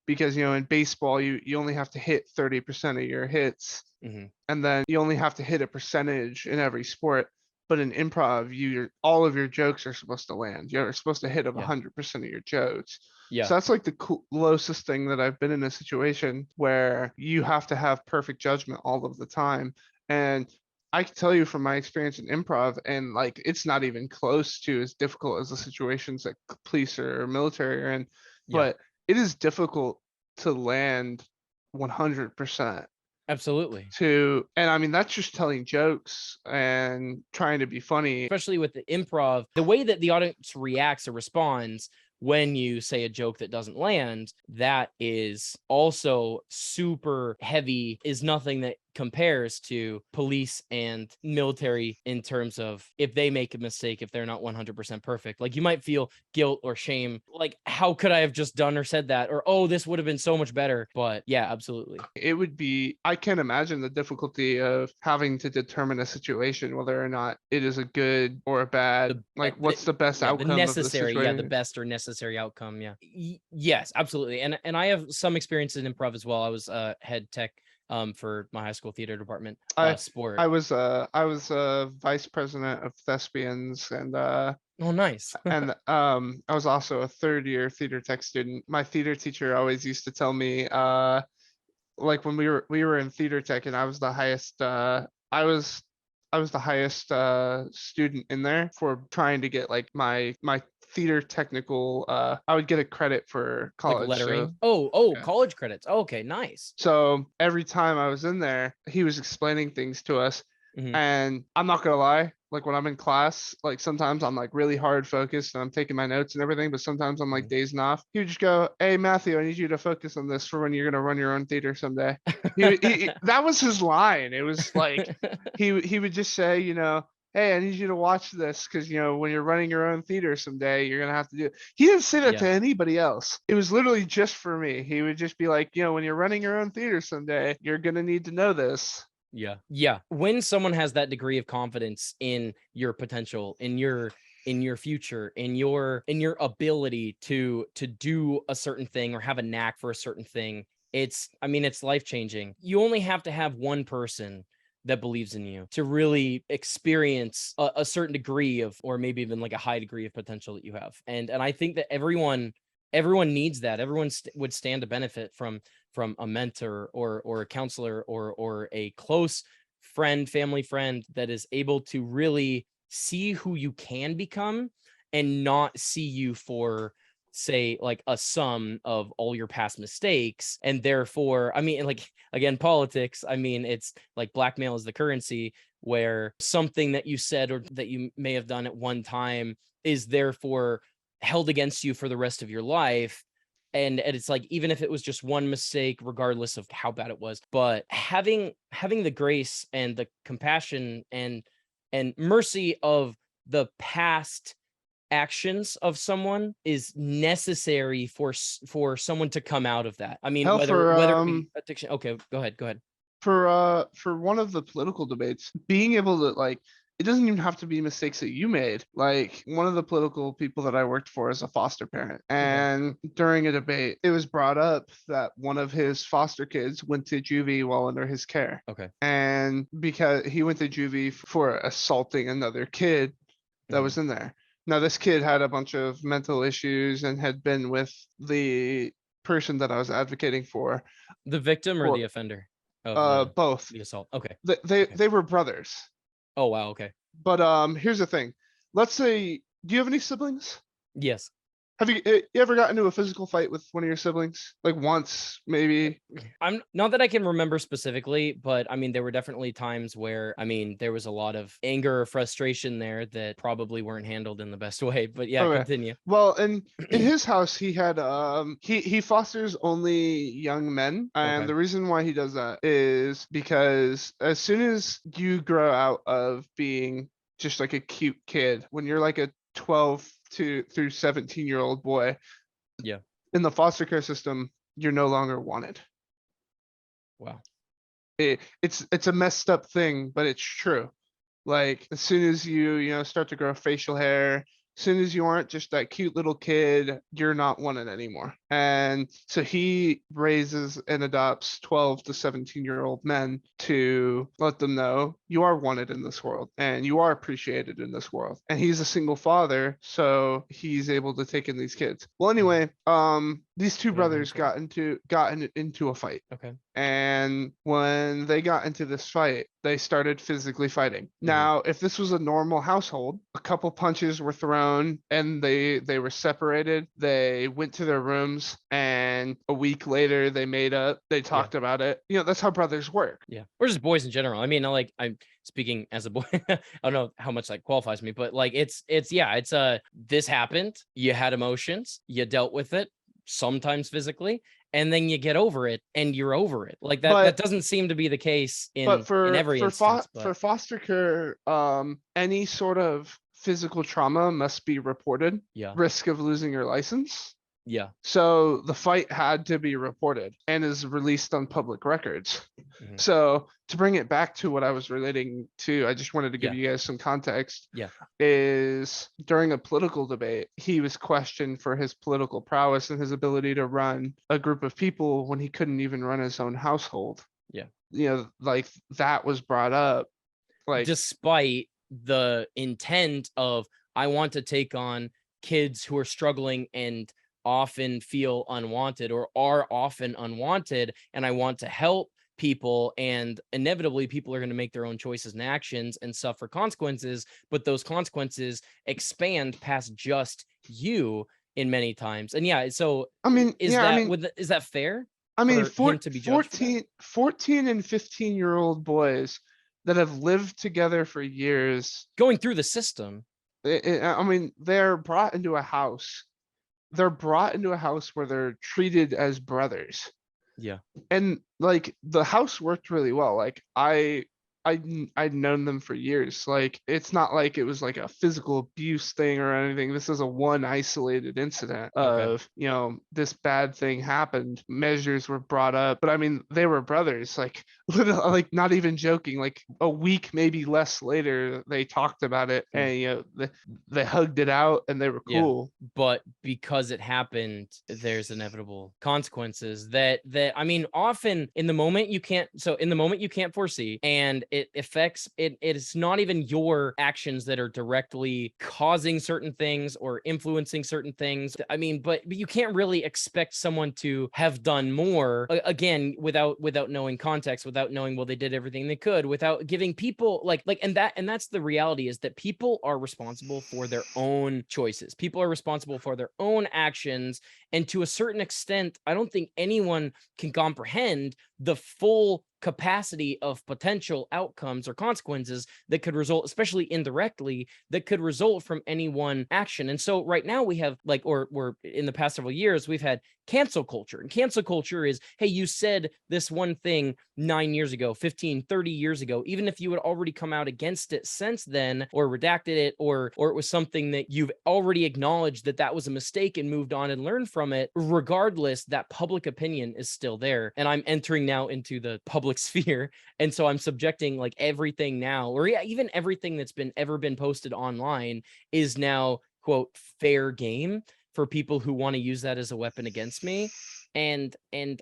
because in baseball you only have to hit 30% of your hits, Mm-hmm. and then you only have to hit a percentage in every sport. But in improv, all of your jokes are supposed to land. You're supposed to hit of Yeah. 100% of your jokes. Yeah. So that's like the closest thing that I've been in a situation where you have to have perfect judgment all of the time. And I can tell you from my experience in improv, and like it's not even close to as difficult as the situations that police or military are in, Yeah. but it is difficult to land 100% Absolutely. and I mean that's just telling jokes and trying to be funny. Especially with the improv, the way that the audience reacts or responds when you say a joke that doesn't land, that is also super heavy, is nothing that compares to police and military in terms of if they make a mistake, if they're not 100% perfect. Like you might feel guilt or shame, like how could I have just done or said that? Or, oh, this would have been so much better. But yeah, absolutely. It would be, I can't imagine the difficulty of having to determine a situation, whether or not it is a good or a bad, like what's the best Yeah, the outcome of the necessary, yeah, the situation. best or necessary outcome. Yeah. Yes, absolutely. And I have some experience in improv as well. I was head tech for my high school theater department I sport. I was vice president of thespians, Oh, nice. and I was also a third year theater tech student. My theater teacher always used to tell me like when we were in theater tech, and I was the highest student in there for trying to get like my theater technical, I would get a credit for Like college. So lettering. Oh, yeah. college credits. Oh, okay, nice. So every time I was in there, he was explaining things to us. Hmm. And I'm not gonna lie, like when I'm in class, like sometimes I'm like really hard focused and I'm taking my notes and everything, but sometimes I'm like dazing off. He would just go, "Hey Matthew, I need you to focus on this for when you're gonna run your own theater someday." That was his line. It was like he would just say, "Hey, I need you to watch this because when you're running your own theater someday, you're gonna have to do it." He didn't say that Yeah. to anybody else. It was literally just for me. He would just be like, when you're running your own theater someday, you're gonna need to know this. Yeah. Yeah. When someone has that degree of confidence in your potential, in in your future, in your ability to do a certain thing or have a knack for a certain thing. It's life changing. You only have to have one person that believes in you to really experience a certain degree of, or maybe even like a high degree of potential that you have. And I think that everyone needs that. Everyone would stand to benefit from a mentor or a counselor or a close friend, family friend that is able to really see who you can become and not see you for, say, like a sum of all your past mistakes. And therefore, like, again, politics, it's like blackmail is the currency, where something that you said or that you may have done at one time is therefore held against you for the rest of your life. And it's like, even if it was just one mistake, regardless of how bad it was, but having the grace and the compassion and mercy of the past actions of someone is necessary for someone to come out of that. Hell, Whether it be addiction. Okay, go ahead. for one of the political debates, being able to, like, it doesn't even have to be mistakes that you made. Like, one of the political people that I worked for is a foster parent, and during a debate it was brought up that one of his foster kids went to juvie while under his care. Okay. And because he went to juvie for assaulting another kid that was in there. Now, this kid had a bunch of mental issues and had been with the person that I was advocating for The victim or the offender of both. the assault? Okay. They were brothers. Oh wow. Okay. But here's the thing. Let's say, do you have any siblings? Yes. Have you ever gotten into a physical fight with one of your siblings? Like once, maybe? I'm not that I can remember specifically, but there were definitely times where there was a lot of anger or frustration there that probably weren't handled in the best way. But yeah, Okay. continue. Well, in his house, he had he fosters only young men, and Okay. the reason why he does that is because as soon as you grow out of being just like a cute kid, when you're like a 12 through 17-year-old boy, Yeah. in the foster care system, you're no longer wanted. Wow. It's a messed up thing, but it's true. Like, as soon as you start to grow facial hair, as soon as you aren't just that cute little kid, you're not wanted anymore. And so he raises and adopts 12 to 17-year-old men to let them know you are wanted in this world and you are appreciated in this world. And he's a single father, so he's able to take in these kids. Well, anyway, these two brothers got into a fight. Okay. And when they got into this fight, they started physically fighting. Now, if this was a normal household, a couple punches were thrown and they were separated. They went to their rooms, and a week later they made up. They talked about it. That's how brothers work. Yeah. Or just boys in general. I'm speaking as a boy. I don't know how much that qualifies me, but like it's this happened. You had emotions, you dealt with it, sometimes physically, and then you get over it and you're over it. Like that But doesn't seem to be the case but in for every instance. for foster care, any sort of physical trauma must be reported. Yeah. Risk of losing your license. Yeah. So the fight had to be reported and is released on public records. Mm-hmm. So to bring it back to what I was relating to, I just wanted to give you guys some context. Yeah. Is during a political debate, he was questioned for his political prowess and his ability to run a group of people when he couldn't even run his own household. Yeah. Like, that was brought up. Like, despite the intent of, I want to take on kids who are struggling and often feel unwanted or are often unwanted, and I want to help people, and inevitably people are going to make their own choices and actions and suffer consequences, but those consequences expand past just you in many times. And so is that fair? For him to be judged for that? 14 and 15-year-old boys that have lived together for years, going through the system. They're brought into a house. They're brought into a house where they're treated as brothers. Yeah. And like, the house worked really well. Like, I I'd known them for years. Like, it's not like it was like a physical abuse thing or anything. This is a one isolated incident Okay. of, this bad thing happened. Measures were brought up, but I mean, they were brothers. Like, literally, like not even joking. Like a week, maybe less later, they talked about it, Hmm. and they hugged it out, and they were Yeah. cool. But because it happened, there's inevitable consequences that I mean, often in the moment you can't in the moment you can't foresee, and it affects it's not even your actions that are directly causing certain things or influencing certain things. I mean, but you can't really expect someone to have done more again without knowing context, without knowing, well, they did everything they could, without giving people and that's the reality, is that people are responsible for their own choices. People are responsible for their own actions. And to a certain extent, I don't think anyone can comprehend the full capacity of potential outcomes or consequences that could result, especially indirectly, that could result from any one action. And so right now we have or we're in the past several years, we've had cancel culture. And cancel culture is, hey, you said this one thing 9 years ago, 15, 30 years ago, even if you had already come out against it since then, or redacted it, or it was something that you've already acknowledged that was a mistake and moved on and learned from it. Regardless, that public opinion is still there. And I'm entering now into the public sphere. And so I'm subjecting like everything now, or yeah, even everything that's ever been posted online is now, quote, fair game for people who want to use that as a weapon against me. And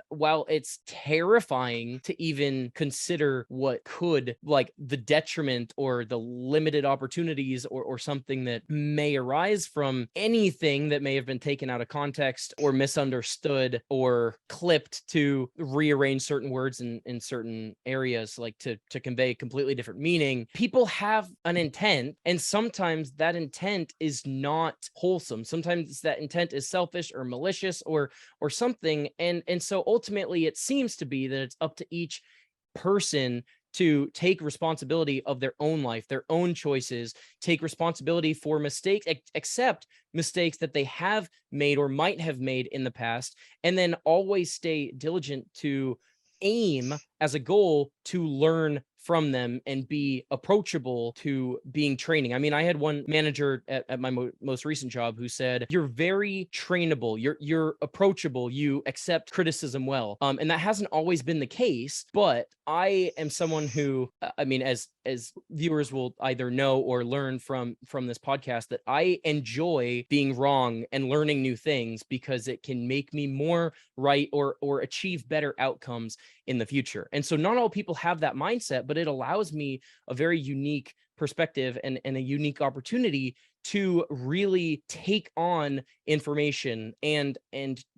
while it's terrifying to even consider what could, like, the detriment or the limited opportunities or something that may arise from anything that may have been taken out of context or misunderstood or clipped to rearrange certain words in certain areas, like to convey a completely different meaning, people have an intent, and sometimes that intent is not wholesome. Sometimes that intent is selfish or malicious or something. And so ultimately it seems to be that it's up to each person to take responsibility of their own life, their own choices, take responsibility for mistakes, accept mistakes that they have made or might have made in the past, and then always stay diligent to aim as a goal to learn from them and be approachable to being training. I mean, I had one manager at my most recent job who said, "You're very trainable. You're approachable. You accept criticism well." And that hasn't always been the case, but I am someone who, I mean, as viewers will either know or learn from this podcast, that I enjoy being wrong and learning new things because it can make me more right or achieve better outcomes in the future. And so not all people have that mindset, but it allows me a very unique perspective and a unique opportunity to really take on information and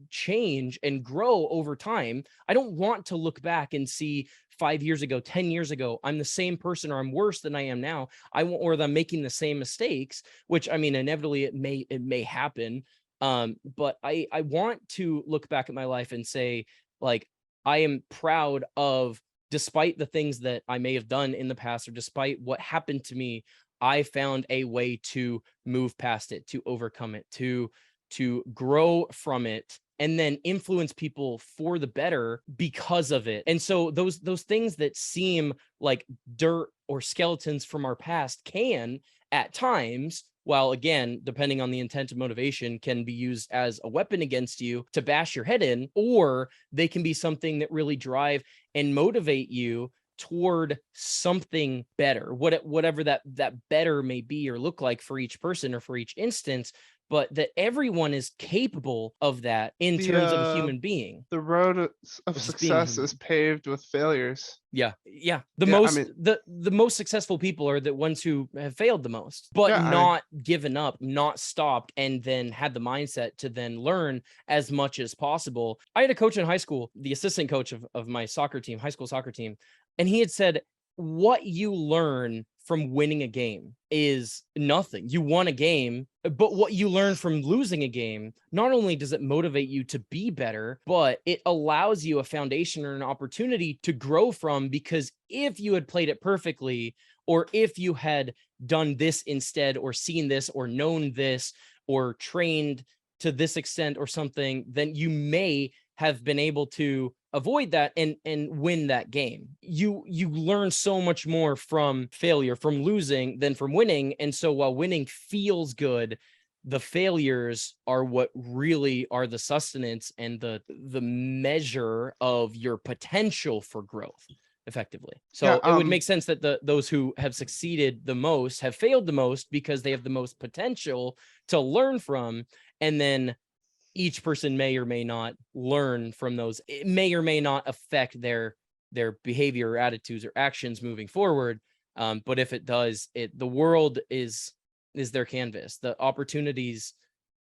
change and grow over time. I don't want to look back and see 5 years ago, 10 years ago, I'm the same person or I'm worse than I am now. I want, or that I'm making the same mistakes, which, I mean, inevitably it may happen. But I want to look back at my life and say, like, I am proud of, despite the things that I may have done in the past, or despite what happened to me, I found a way to move past it, to overcome it, to grow from it, and then influence people for the better because of it. And so those things that seem like dirt or skeletons from our past can, at times, while again, depending on the intent and motivation, can be used as a weapon against you to bash your head in, or they can be something that really drive and motivate you toward something better, whatever that better may be or look like for each person or for each instance, but that everyone is capable of that in The terms of a human being, the road of or just being success is human. paved with failures. Yeah. Yeah. Yeah, I mean, The most successful people are the ones who have failed the most, but yeah, I mean, not given up, not stopped, and then had the mindset to then learn as much as possible. I had a coach in high school, the assistant coach of my soccer team, high school soccer team, and he had said, what you learn from winning a game is nothing. You won a game, but what you learn from losing a game, not only does it motivate you to be better, but it allows you a foundation or an opportunity to grow from, because if you had played it perfectly, or if you had done this instead, or seen this, or known this, or trained to this extent or something, then you may have been able to avoid that and win that game. You learn so much more from failure, from losing, than from winning. And so while winning feels good, the failures are what really are the sustenance and the measure of your potential for growth, effectively. Yeah. So it would make sense that those who have succeeded the most have failed the most, because they have the most potential to learn from. And then each person may or may not learn from those. It may or may not affect their behavior or attitudes or actions moving forward. But if it does, the world is their canvas. The opportunities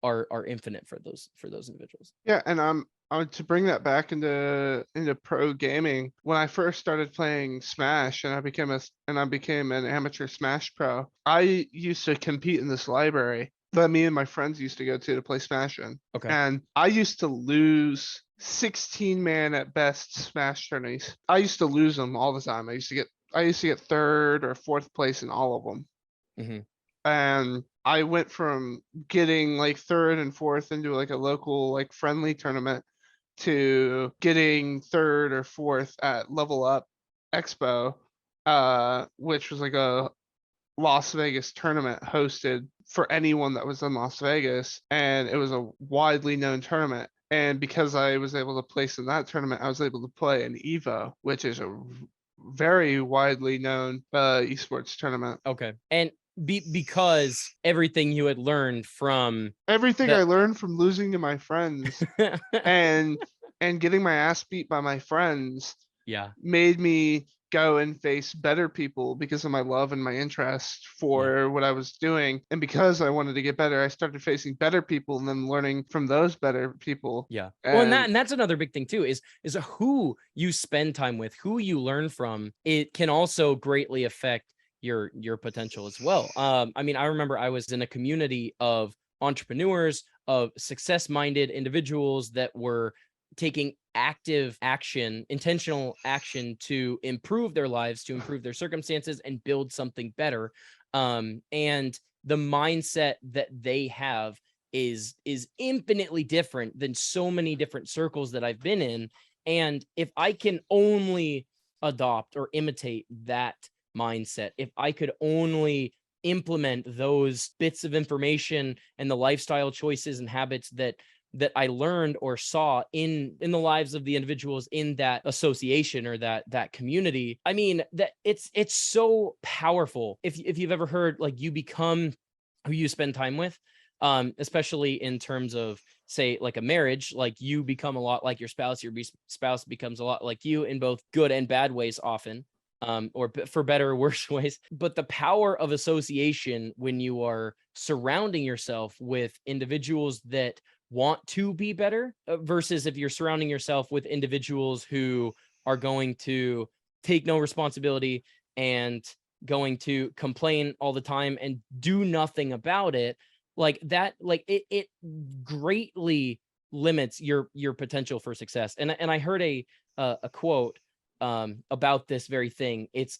are infinite for those individuals. Yeah, and to bring that back into pro gaming. When I first started playing Smash and I became an amateur Smash pro, I used to compete in this library that me and my friends used to go to play Smash in. Okay. And I used to lose 16 man at best Smash tourneys. I used to lose them all the time. I used to get third or fourth place in all of them. Mm-hmm. And I went from getting like third and fourth into like a local like friendly tournament to getting third or fourth at Level Up Expo, which was like a Las Vegas tournament hosted for anyone that was in Las Vegas, and it was a widely known tournament. And because I was able to place in that tournament, I was able to play in Evo, which is a very widely known esports tournament. Okay. And because everything you had learned from Everything I the learned from losing to my friends and getting my ass beat by my friends yeah, made me go and face better people because of my love and my interest yeah, for what I was doing. And because I wanted to get better, I started facing better people and then learning from those better people. yeah. Well, and And that's another big thing too, is who you spend time with, who you learn from. It can also greatly affect your potential as well. I mean, I remember I was in a community of entrepreneurs, of success-minded individuals that were taking active action, intentional action to improve their lives, to improve their circumstances and build something better. And the mindset that they have is infinitely different than so many different circles that I've been in. And if I can only adopt or imitate that mindset, if I could only implement those bits of information and the lifestyle choices and habits that I learned or saw in the lives of the individuals in that association or that community. I mean, that it's so powerful. If you've ever heard, like, you become who you spend time with, especially in terms of, say, like a marriage, like you become a lot like your spouse, spouse becomes a lot like you in both good and bad ways often, or for better or worse ways. But the power of association when you are surrounding yourself with individuals that want to be better, versus if you're surrounding yourself with individuals who are going to take no responsibility and going to complain all the time and do nothing about it, like that, like it greatly limits your potential for success. And I heard a quote about this very thing. It's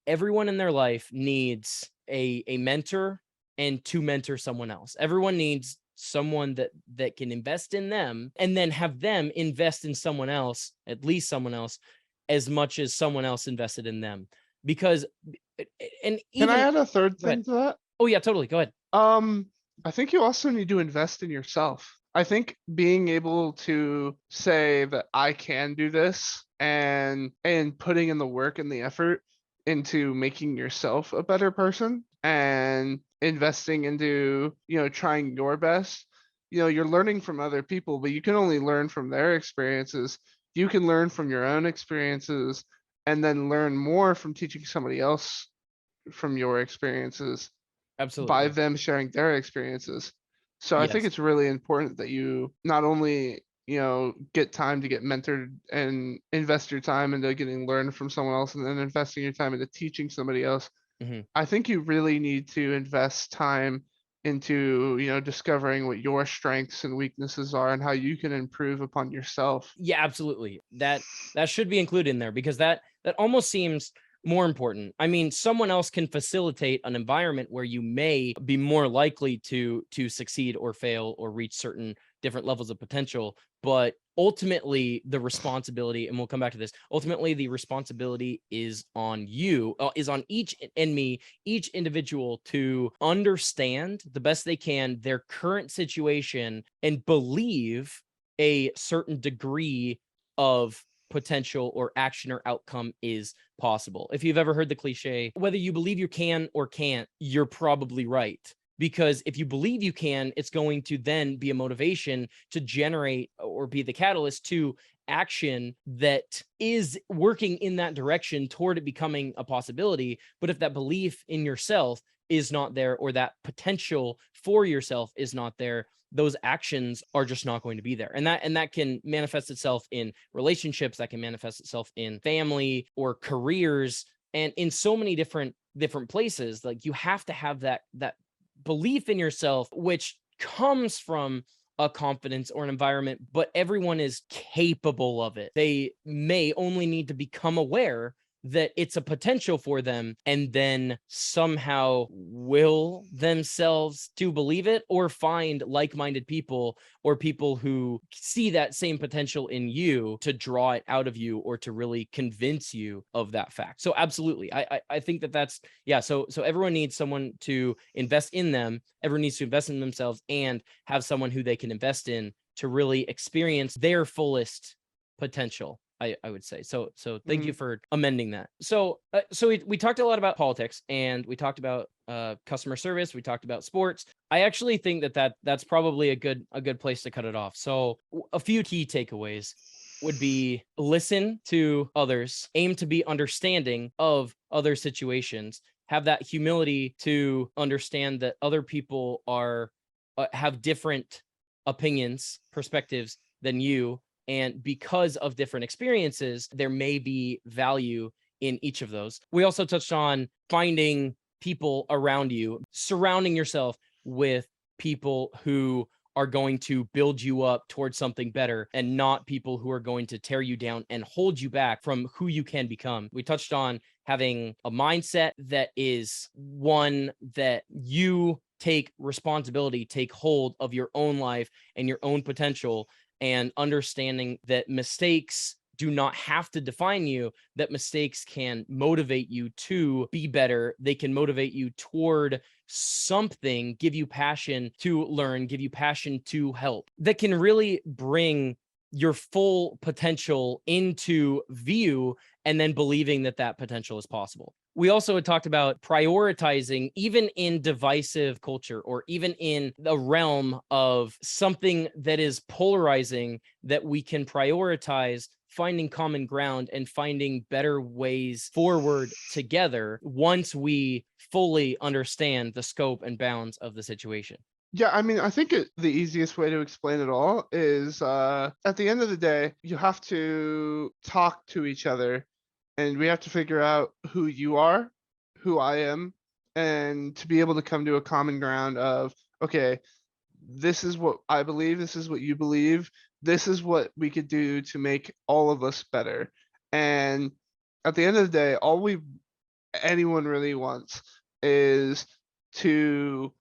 everyone in their life needs a mentor, and to mentor someone else. Everyone needs someone that can invest in them, and then have them invest in someone else, at least someone else, as much as someone else invested in them. Because and can I even add a third go ahead. thing to that? Oh yeah, totally. Go ahead. I think you also need to invest in yourself. I think being able to say that I can do this and putting in the work and the effort into making yourself a better person and investing into, trying your best. You're learning from other people, but you can only learn from their experiences. You can learn from your own experiences and then learn more from teaching somebody else from your experiences by Absolutely. them sharing their experiences. So I think Yes. it's really important that you not only, get time to get mentored and invest your time into getting learned from someone else and then investing your time into teaching somebody else. Mhm. I think you really need to invest time into, discovering what your strengths and weaknesses are and how you can improve upon yourself. Yeah, absolutely. That should be included in there, because that almost seems more important. I mean, someone else can facilitate an environment where you may be more likely to succeed or fail or reach certain different levels of potential, but ultimately the responsibility, and we'll come back to this, ultimately the responsibility is on you, is on each and me, each individual, to understand the best they can their current situation and believe a certain degree of potential or action or outcome is possible. If you've ever heard the cliche, whether you believe you can or can't, you're probably right. Because if you believe you can, it's going to then be a motivation to generate or be the catalyst to action that is working in that direction toward it becoming a possibility. But if that belief in yourself is not there, or that potential for yourself is not there, those actions are just not going to be there. And that can manifest itself in relationships, that can manifest itself in family or careers, and in so many different places. Like, you have to have that belief in yourself, which comes from a confidence or an environment, but everyone is capable of it. They may only need to become aware that it's a potential for them, and then somehow will themselves to believe it, or find like-minded people or people who see that same potential in you to draw it out of you, or to really convince you of that fact. So absolutely, I think that's, yeah. So everyone needs someone to invest in them. Everyone needs to invest in themselves and have someone who they can invest in to really experience their fullest potential, I would say. So thank you for amending that. So we talked a lot about politics, and we talked about customer service. We talked about sports. I actually think that's probably a good place to cut it off. So a few key takeaways would be: listen to others, aim to be understanding of other situations, have that humility to understand that other people are have different opinions, perspectives than you, and because of different experiences, there may be value in each of those. We also touched on finding people around you, surrounding yourself with people who are going to build you up towards something better, and not people who are going to tear you down and hold you back from who you can become. We touched on having a mindset that is one that you take responsibility, take hold of your own life and your own potential, and understanding that mistakes do not have to define you, that mistakes can motivate you to be better. They can motivate you toward something, give you passion to learn, give you passion to help, that can really bring your full potential into view, and then believing that potential is possible. We also had talked about prioritizing, even in divisive culture, or even in the realm of something that is polarizing, that we can prioritize finding common ground and finding better ways forward together once we fully understand the scope and bounds of the situation. Yeah, I mean, I think the easiest way to explain it all is at the end of the day, you have to talk to each other, and we have to figure out who you are, who I am, and to be able to come to a common ground of, okay, this is what I believe, this is what you believe, this is what we could do to make all of us better. And at the end of the day, anyone really wants is to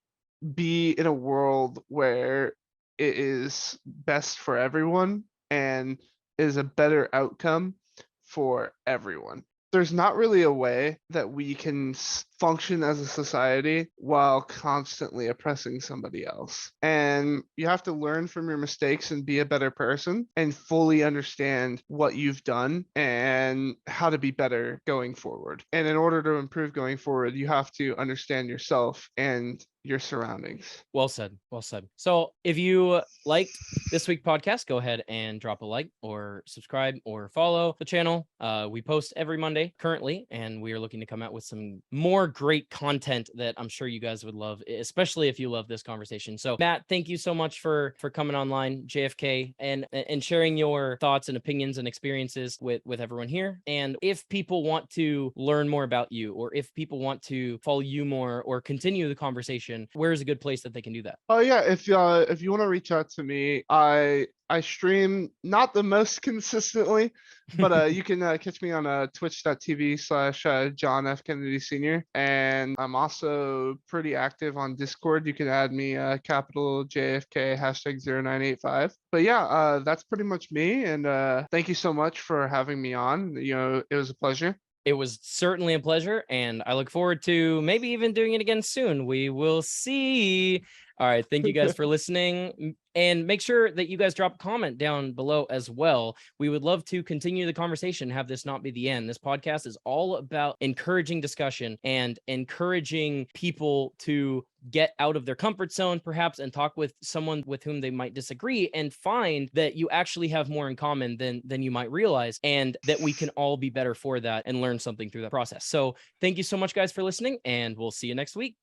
be in a world where it is best for everyone and is a better outcome for everyone. There's not really a way that we can function as a society while constantly oppressing somebody else. And you have to learn from your mistakes and be a better person, and fully understand what you've done and how to be better going forward. And in order to improve going forward, you have to understand yourself and your surroundings. Well said. Well said. So if you liked this week's podcast, go ahead and drop a like, or subscribe, or follow the channel. We post every Monday currently, and we are looking to come out with some more great content that I'm sure you guys would love, especially if you love this conversation. So Matt, thank you so much for coming online, JFK, and sharing your thoughts and opinions and experiences with everyone here. And if people want to learn more about you, or if people want to follow you more or continue the conversation, discussion, where's a good place that they can do that? Oh yeah, if you want to reach out to me, I stream not the most consistently, but you can catch me on twitch.tv/, John F. Kennedy Sr. And I'm also pretty active on Discord. You can add me capital JFK #0985. But yeah, that's pretty much me. And thank you so much for having me on. It was a pleasure. It was certainly a pleasure, and I look forward to maybe even doing it again soon. We will see. All right. Thank you guys for listening. And make sure that you guys drop a comment down below as well. We would love to continue the conversation, have this not be the end. This podcast is all about encouraging discussion and encouraging people to get out of their comfort zone, perhaps, and talk with someone with whom they might disagree and find that you actually have more in common than you might realize, and that we can all be better for that and learn something through that process. So thank you so much, guys, for listening, and we'll see you next week.